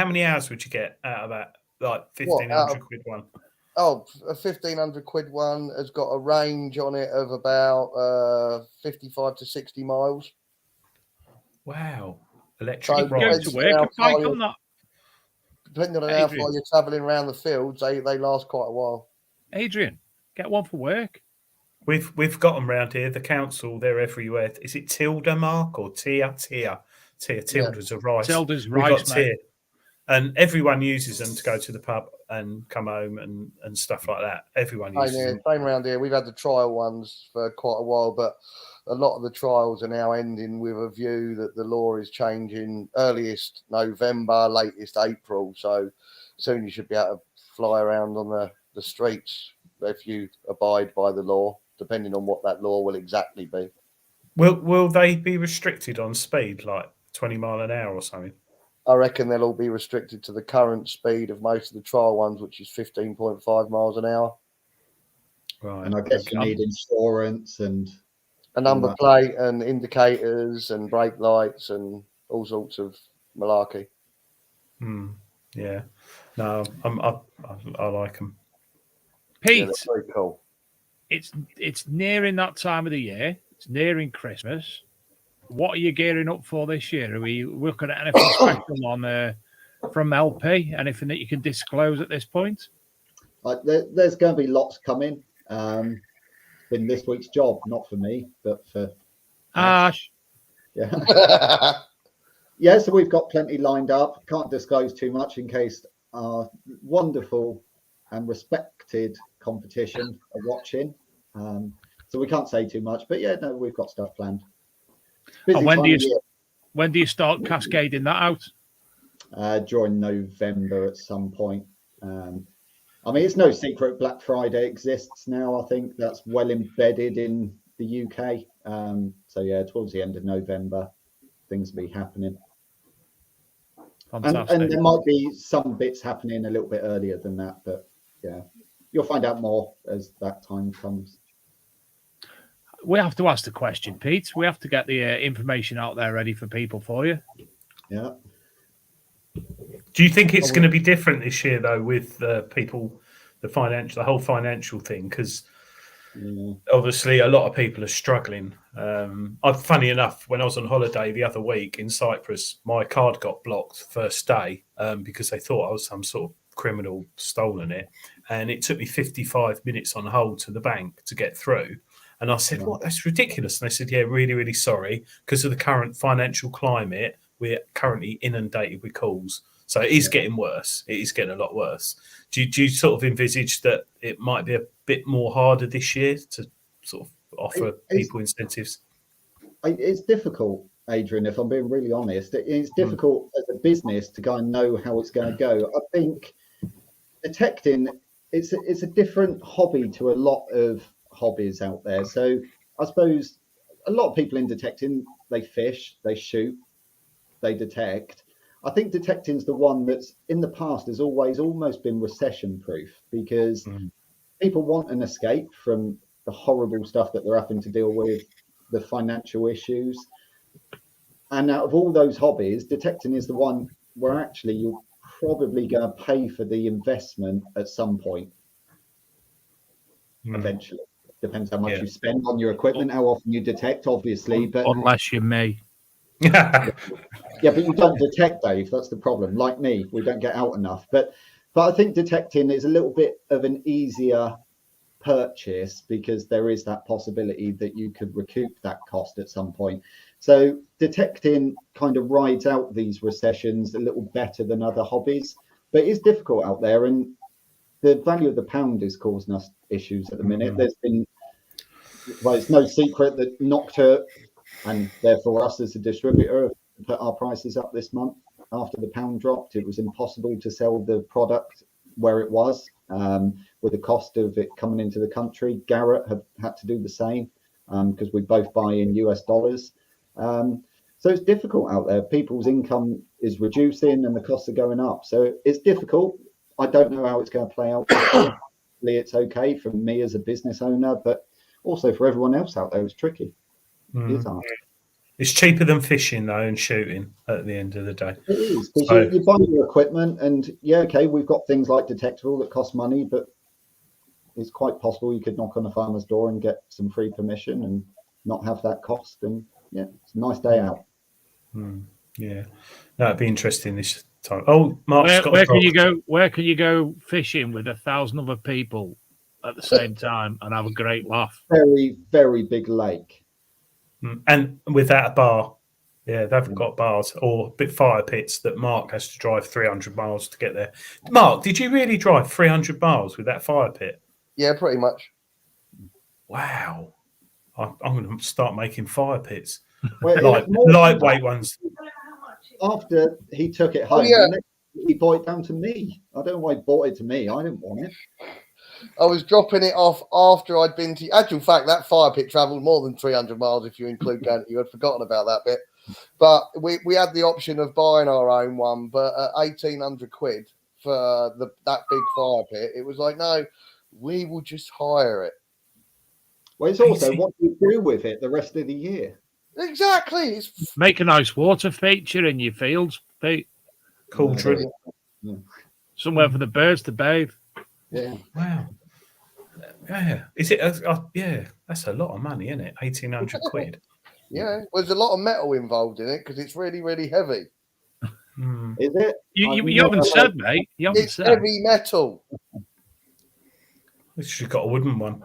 many hours would you get out of that? Like 1,500 quid one? Oh, a 1,500 quid one has got a range on it of about 55 to 60 miles. Wow. Electric Go to work and bike on that. Depending on how far you're travelling around the fields, they last quite a while. Adrian, get one for work. We've got them round here. The council, they're everywhere. Is it Tilda, Mark, or Tia? Tilda's a rice. Tilda's We've rice, got mate. Tia. And everyone uses them to go to the pub and come home and stuff like that. Everyone uses them. Same around here. We've had the trial ones for quite a while, but a lot of the trials are now ending with a view that the law is changing earliest November, latest April. So soon you should be able to fly around on the streets if you abide by the law, depending on what that law will exactly be. Will they be restricted on speed, like 20 mile an hour or something? I reckon they'll all be restricted to the current speed of most of the trial ones, which is 15.5 miles an hour. Right. And I guess you need insurance and a number plate and indicators and brake lights and all sorts of malarkey. Yeah. No, I like them. Pete, Yeah, they're very cool. It's nearing that time of the year. It's nearing Christmas. What are you gearing up for this year? Are we looking at anything special on from LP? Anything that you can disclose at this point? There's going to be lots coming. Been this week's job, not for me, but for Ash. Yeah. Yeah, so we've got plenty lined up. Can't disclose too much in case our wonderful and respected competition are watching. So we can't say too much, but yeah, no, we've got stuff planned. And when do you start cascading that out? During November at some point. I mean, it's no secret Black Friday exists now. I think that's well embedded in the UK. So yeah, towards the end of November, things will be happening. And there might be some bits happening a little bit earlier than that, but yeah, you'll find out more as that time comes. We have to ask the question, Pete. We have to get the information out there ready for people for you. Yeah. Do you think it's going to be different this year, though, with people, the whole financial thing? Because obviously a lot of people are struggling. Funny enough, when I was on holiday the other week in Cyprus, my card got blocked first day because they thought I was some sort of criminal stolen it. And it took me 55 minutes on hold to the bank to get through. And I said, "What? That's ridiculous." And they said, "Yeah, really, really sorry. Because of the current financial climate, we're currently inundated with calls. So it is getting worse. It is getting a lot worse." Do you sort of envisage that it might be a bit more harder this year to sort of offer people incentives? It's difficult, Adrian, if I'm being really honest. It's difficult as a business to go and know how it's going to go. I think detecting, it's a different hobby to a lot of hobbies out there. So I suppose a lot of people in detecting, they fish, they shoot, they detect. I think detecting is the one that's in the past has always almost been recession proof because people want an escape from the horrible stuff that they're having to deal with, the financial issues. And out of all those hobbies, detecting is the one where actually you're probably going to pay for the investment at some point. Eventually, depends how much you spend on your equipment, how often you detect, obviously. But unless you're me. yeah, but you don't detect, Dave. That's the problem. Like me, we don't get out enough. But I think detecting is a little bit of an easier purchase because there is that possibility that you could recoup that cost at some point. So detecting kind of rides out these recessions a little better than other hobbies, but it's difficult out there, and the value of the pound is causing us issues at the minute. There's been, well, it's no secret that Nocta, and therefore us as a distributor, have put our prices up this month. After the pound dropped, it was impossible to sell the product where it was, with the cost of it coming into the country. Garrett have had to do the same because we both buy in US dollars. So it's difficult out there. People's income is reducing and the costs are going up. So it's difficult. I don't know how it's going to play out. Hopefully it's okay for me as a business owner, but also for everyone else out there, it's tricky. It's hard. It's cheaper than fishing, though, and shooting at the end of the day. It is, because you buy your equipment and, yeah, okay, we've got things like Detectival that cost money, but it's quite possible you could knock on a farmer's door and get some free permission and not have that cost. And, yeah, it's a nice day out. Yeah, that'd be interesting this time. Oh, Mark's got Where can you go? Where can you go fishing with 1,000 other people at the same time and have a great laugh? Very, very big lake. And without a bar. Yeah, they've got bars or bit fire pits that Mark has to drive 300 miles to get there. Mark, did you really drive 300 miles with that fire pit? Yeah, pretty much. Wow. I'm going to start making fire pits. Well, lightweight ones. After he took it home, he bought it down to me. I don't know why he bought it to me. I didn't want it. I was dropping it off after I'd been to. Actual fact, that fire pit travelled more than 300 miles if you include going. You had forgotten about that bit. But we had the option of buying our own one, but at 1,800 quid for that big fire pit, it was like, no, we will just hire it. Well, it's also what you do with it the rest of the year. Exactly. Make a nice water feature in your fields, Pete. Cauldron. Somewhere for the birds to bathe. Yeah. Wow. Yeah. Is it? Yeah. That's a lot of money, isn't it? 1,800 quid. Yeah. There's a lot of metal involved in it because it's really, really heavy. Is it? You haven't said, mate. You haven't said. Heavy metal. We should have got a wooden one.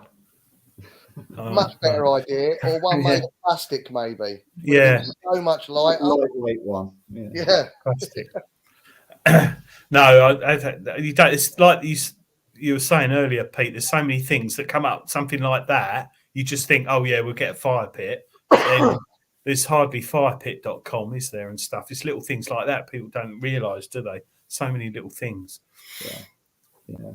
Much better idea. Or one made of plastic, maybe. Yeah. So much lighter. Lightweight one. Yeah. Plastic. No, you don't. It's like you were saying earlier, Pete. There's so many things that come up. Something like that, you just think, oh yeah, we'll get a fire pit. Then there's hardly firepit.com, is there, and stuff. It's little things like that people don't realise, do they? So many little things. Yeah.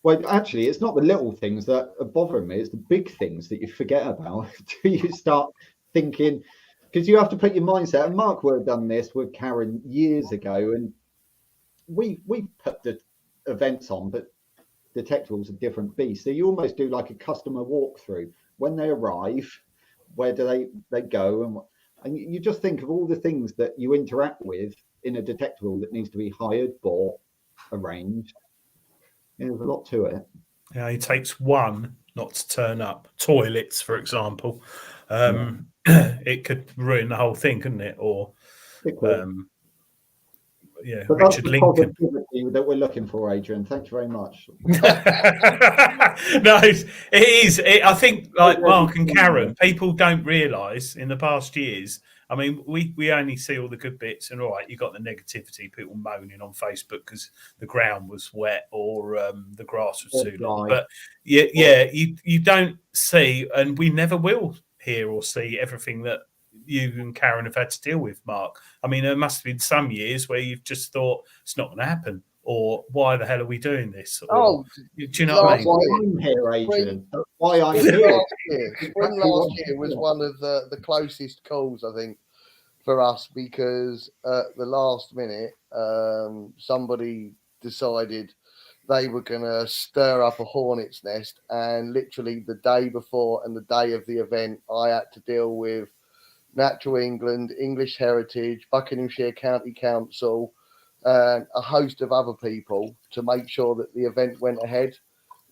Well, actually, it's not the little things that are bothering me. It's the big things that you forget about. You start thinking, because you have to put your mindset. And Mark would have done this with Karen years ago, and we put the events on, but Detectival's a different beast. So you almost do like a customer walkthrough. When they arrive, where do they go? And you just think of all the things that you interact with in a Detectival that needs to be hired, bought, arranged. Yeah, there's a lot to it. Yeah, it takes one not to turn up. Toilets, for example. It could ruin the whole thing, couldn't it? Or yeah, but Richard that's the Lincoln. positivity that we're looking for, Adrian. Thank you very much. No, it is. I think, like Mark and Karen, people don't realise in the past years. I mean, we only see all the good bits, and all right, you got the negativity, people moaning on Facebook because the ground was wet or the grass was too long. But you don't see, and we never will hear or see everything that you and Karen have had to deal with, Mark. I mean, there must have been some years where you've just thought it's not going to happen, or why the hell are we doing this? Or, do you know what I mean? Why I'm here, Adrian. Why I'm here. Spring last year was one of the closest calls, I think, for us, because at the last minute, somebody decided they were going to stir up a hornet's nest, and literally the day before and the day of the event, I had to deal with Natural England, English Heritage, Buckinghamshire County Council, and a host of other people to make sure that the event went ahead.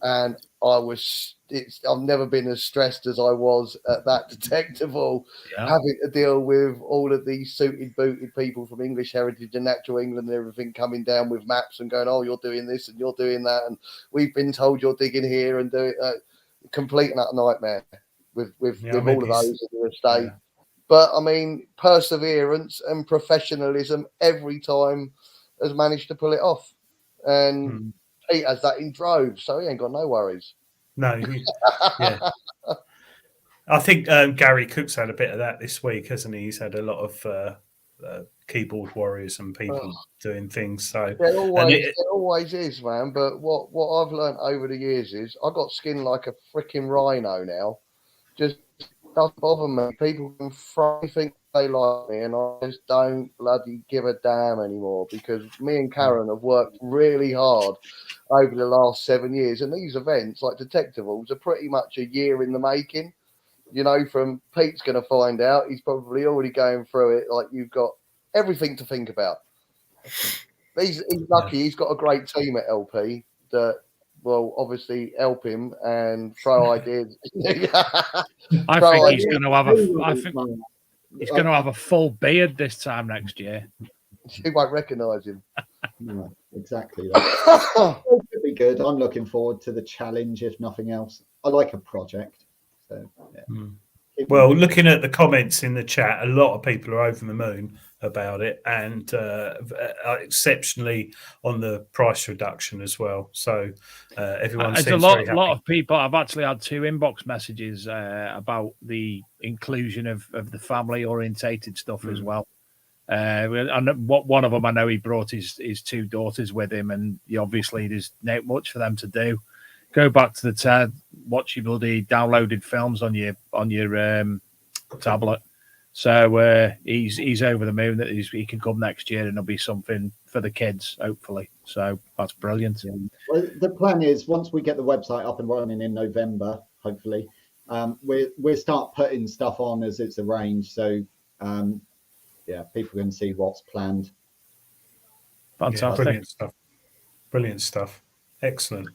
And I've never been as stressed as I was at that Detectival, having to deal with all of these suited, booted people from English Heritage and Natural England and everything coming down with maps and going, oh, you're doing this and you're doing that. And we've been told you're digging here and doing complete and utter nightmare with all of those in the estate. Yeah. But, I mean, perseverance and professionalism every time has managed to pull it off. And Pete has that in droves, so he ain't got no worries. No, yeah. I think Gary Cook's had a bit of that this week, hasn't he? He's had a lot of keyboard warriors and people doing things. So it always is, man. But what I've learned over the years is I got skin like a freaking rhino now. Just doesn't bother me. People can think they like me, and I just don't bloody give a damn anymore because me and Karen have worked really hard over the last 7 years, and these events like Detectivals are pretty much a year in the making. You know, from Pete's going to find out, he's probably already going through it. Like you've got everything to think about. He's lucky. He's got a great team at LP that will obviously help him and throw ideas. I think he's going to have a full beard this time next year. You won't recognise him. No, exactly. That. It could be good. I'm looking forward to the challenge, if nothing else. I like a project. So, yeah. Well, looking at the comments in the chat, a lot of people are over the moon about it, and exceptionally on the price reduction as well. So everyone seems very happy. A lot of people. I've actually had 2 inbox messages about the inclusion of the family orientated stuff as well. And one of them, I know he brought his 2 daughters with him, and obviously there's not much for them to do. Go back to the tab, watch your bloody downloaded films on your tablet. So he's over the moon that he can come next year and there'll be something for the kids, hopefully. So that's brilliant. Yeah. Well, the plan is once we get the website up and running in November, hopefully, we'll start putting stuff on as it's arranged. So people can see what's planned. Fantastic. Yeah, brilliant stuff. Excellent.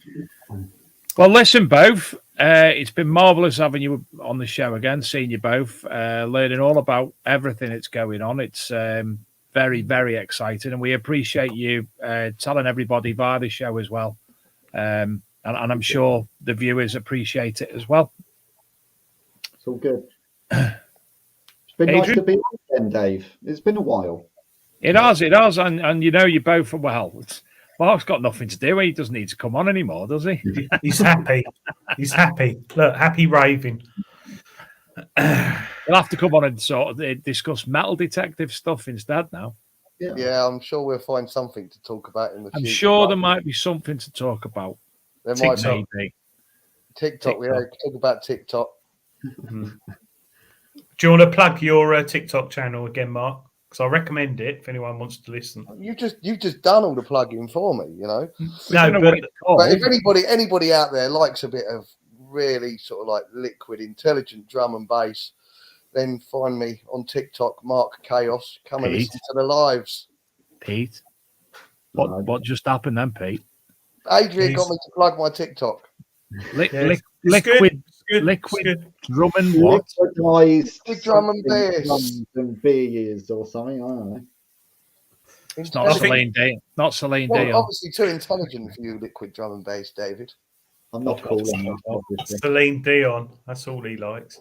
Well, listen, both. It's been marvellous having you on the show again, seeing you both, learning all about everything that's going on. It's very, very exciting, and we appreciate you telling everybody via the show as well. And I'm sure the viewers appreciate it as well. It's all good. It's been nice to be on again, Dave. It's been a while. It has, and you know, you both well. Mark's got nothing to do. He doesn't need to come on anymore, does he? He's happy. He's happy. Look, happy raving. We'll have to come on and sort of discuss metal detective stuff instead now. Yeah, I'm sure we'll find something to talk about in the future. I'm sure there might be something to talk about. There TikTok. might be. TikTok. Yeah, talk about TikTok. Do you want to plug your TikTok channel again, Mark? Because I recommend it if anyone wants to listen. You've just done all the plugging for me, you know. No, but if anybody out there likes a bit of really sort of like liquid, intelligent drum and bass, then find me on TikTok, Mark Chaos. Come and listen to the lives. Pete, what just happened then, Pete? Adrian got me to plug my TikTok. Liquid drum and what? Liquid drum and bass. Drums and beers or something. I don't know. It's not Celine Dion. Not Celine Dion. Obviously too intelligent for you, liquid drum and bass, David. I'm not cool enough. Celine Dion. That's all he likes.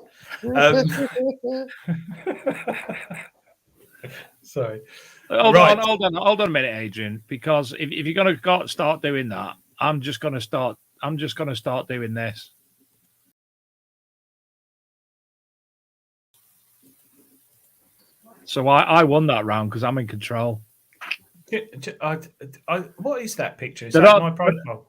Sorry. Hold on a minute, Adrian. Because if you're going to start doing that, I'm just going to start doing this. So I won that round because I'm in control. What is that picture? Is that my profile?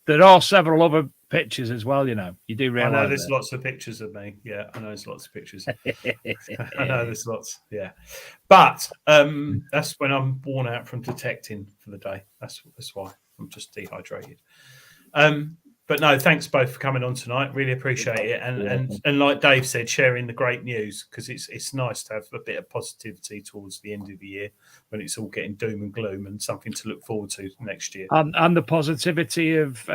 There are several other pictures as well, you know. You do realize. I know there's lots of pictures of me. Yeah, I know there's lots of pictures. I know there's lots. Yeah. But that's when I'm worn out from detecting for the day. That's why I'm just dehydrated. But no, thanks both for coming on tonight. Really appreciate it. And like Dave said, sharing the great news, because it's nice to have a bit of positivity towards the end of the year when it's all getting doom and gloom, and something to look forward to next year. And the positivity of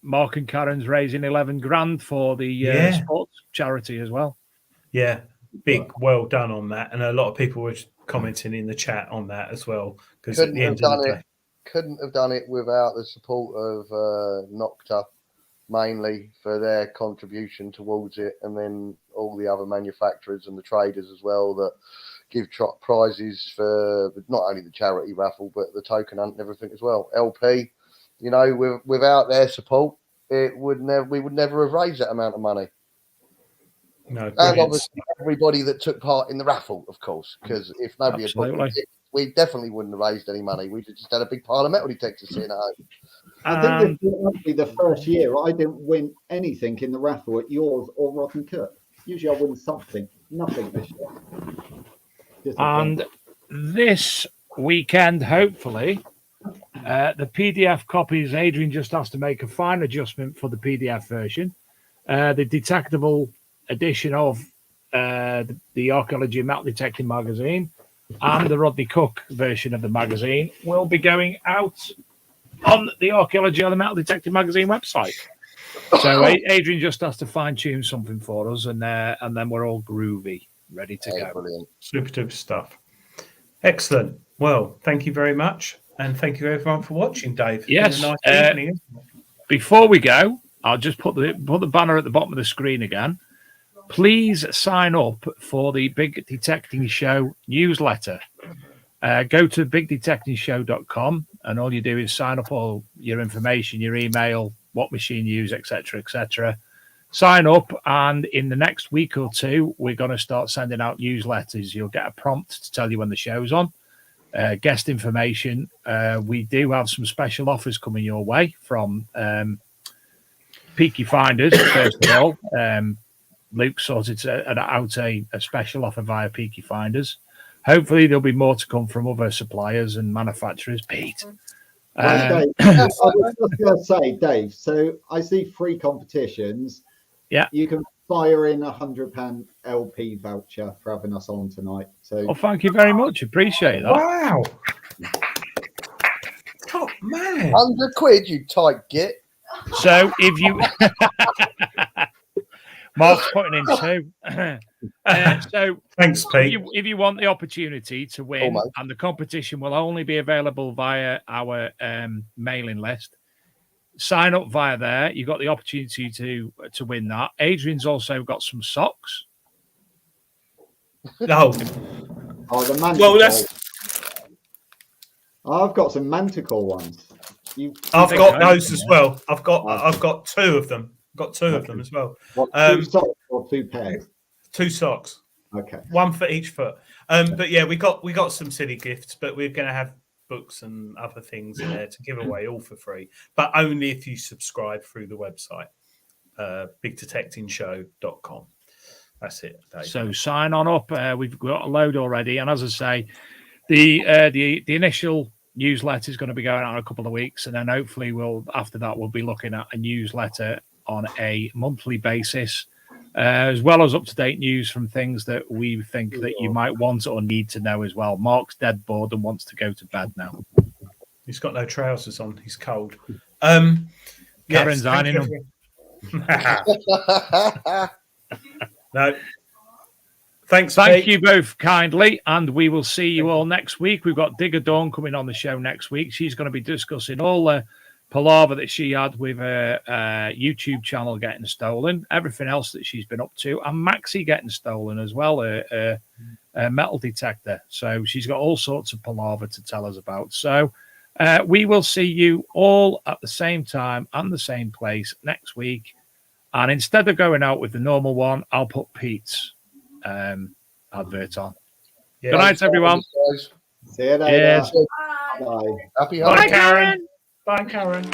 Mark and Karen's raising 11 grand for the sports charity as well. Yeah, big well done on that. And a lot of people were commenting in the chat on that as well. Because at the end of the day, couldn't have done it without the support of Nocta, mainly for their contribution towards it, and then all the other manufacturers and the traders as well that give prizes for not only the charity raffle but the token hunt and everything as well. LP, you know, without their support, we would never have raised that amount of money. No, and obviously everybody that took part in the raffle, of course, because if nobody had bought it, we definitely wouldn't have raised any money. We just had a big pile of metal detectors sitting at home. I think this might be the first year I didn't win anything in the raffle at yours or Rotten Cook. Usually I win something. Nothing this year. And this weekend, hopefully, the PDF copies, Adrian just has to make a fine adjustment for the PDF version. The Detectival edition of the Archaeology and Metal Detecting magazine and the Rodney Cook version of the magazine will be going out on the Archaeology and the Metal Detecting magazine website. So Adrian just has to fine-tune something for us, and then we're all groovy, ready to go. Brilliant. Super duper stuff. Excellent. Well, thank you very much. And thank you everyone for watching, Dave. Yes. Nice evening. Before we go, I'll just put the banner at the bottom of the screen again. Please sign up for the Big Detecting Show newsletter. Go to bigdetectingshow.com, and all you do is sign up all your information, your email, what machine you use, etc., etc. Sign up, and in the next week or two, we're going to start sending out newsletters. You'll get a prompt to tell you when the show's on. Guest information. We do have some special offers coming your way from Peaky Finders, first of all. Luke sorted out a special offer via Peaky Finders. Hopefully, there'll be more to come from other suppliers and manufacturers. Pete. Dave, I was just going to say, Dave, so I see free competitions. Yeah. You can fire in £100 LP voucher for having us on tonight. So, well, thank you very much. Appreciate that. Wow. Top man. £100, you tight git. So if you Mark's putting in two. So thanks, Pete. If you want the opportunity to win, and the competition will only be available via our mailing list, sign up via there. You've got the opportunity to win that. Adrian's also got some socks. No. The manticore. Well, that's. I've got some manticore ones. I've got those as well. I've got two of them. Got two of them as well. What, 2 socks or 2 pairs? 2 socks. Okay. One for each foot. But yeah, we got some silly gifts, but we're going to have books and other things in there to give away, all for free, but only if you subscribe through the website, bigdetectingshow.com. That's it, Dave. So sign on up. We've got a load already, and as I say, the initial newsletter is going to be going out in a couple of weeks, and then hopefully after that we'll be looking at a newsletter on a monthly basis, as well as up-to-date news from things that we think that you might want or need to know as well. Mark's dead bored and wants to go to bed now. He's got no trousers on. He's cold. Karen's ironing them. No. Thanks, Thank Pete. you both kindly, and we will see you all next week. We've got Digger Dawn coming on the show next week. She's going to be discussing all the palaver that she had with her YouTube channel getting stolen, everything else that she's been up to, and Maxie getting stolen as well, a metal detector. So she's got all sorts of palaver to tell us about. So we will see you all at the same time and the same place next week. And instead of going out with the normal one, I'll put Pete's advert on. Yeah. Good night, everyone. See you later. Bye. Happy Bye, Karen. Bye, Karen.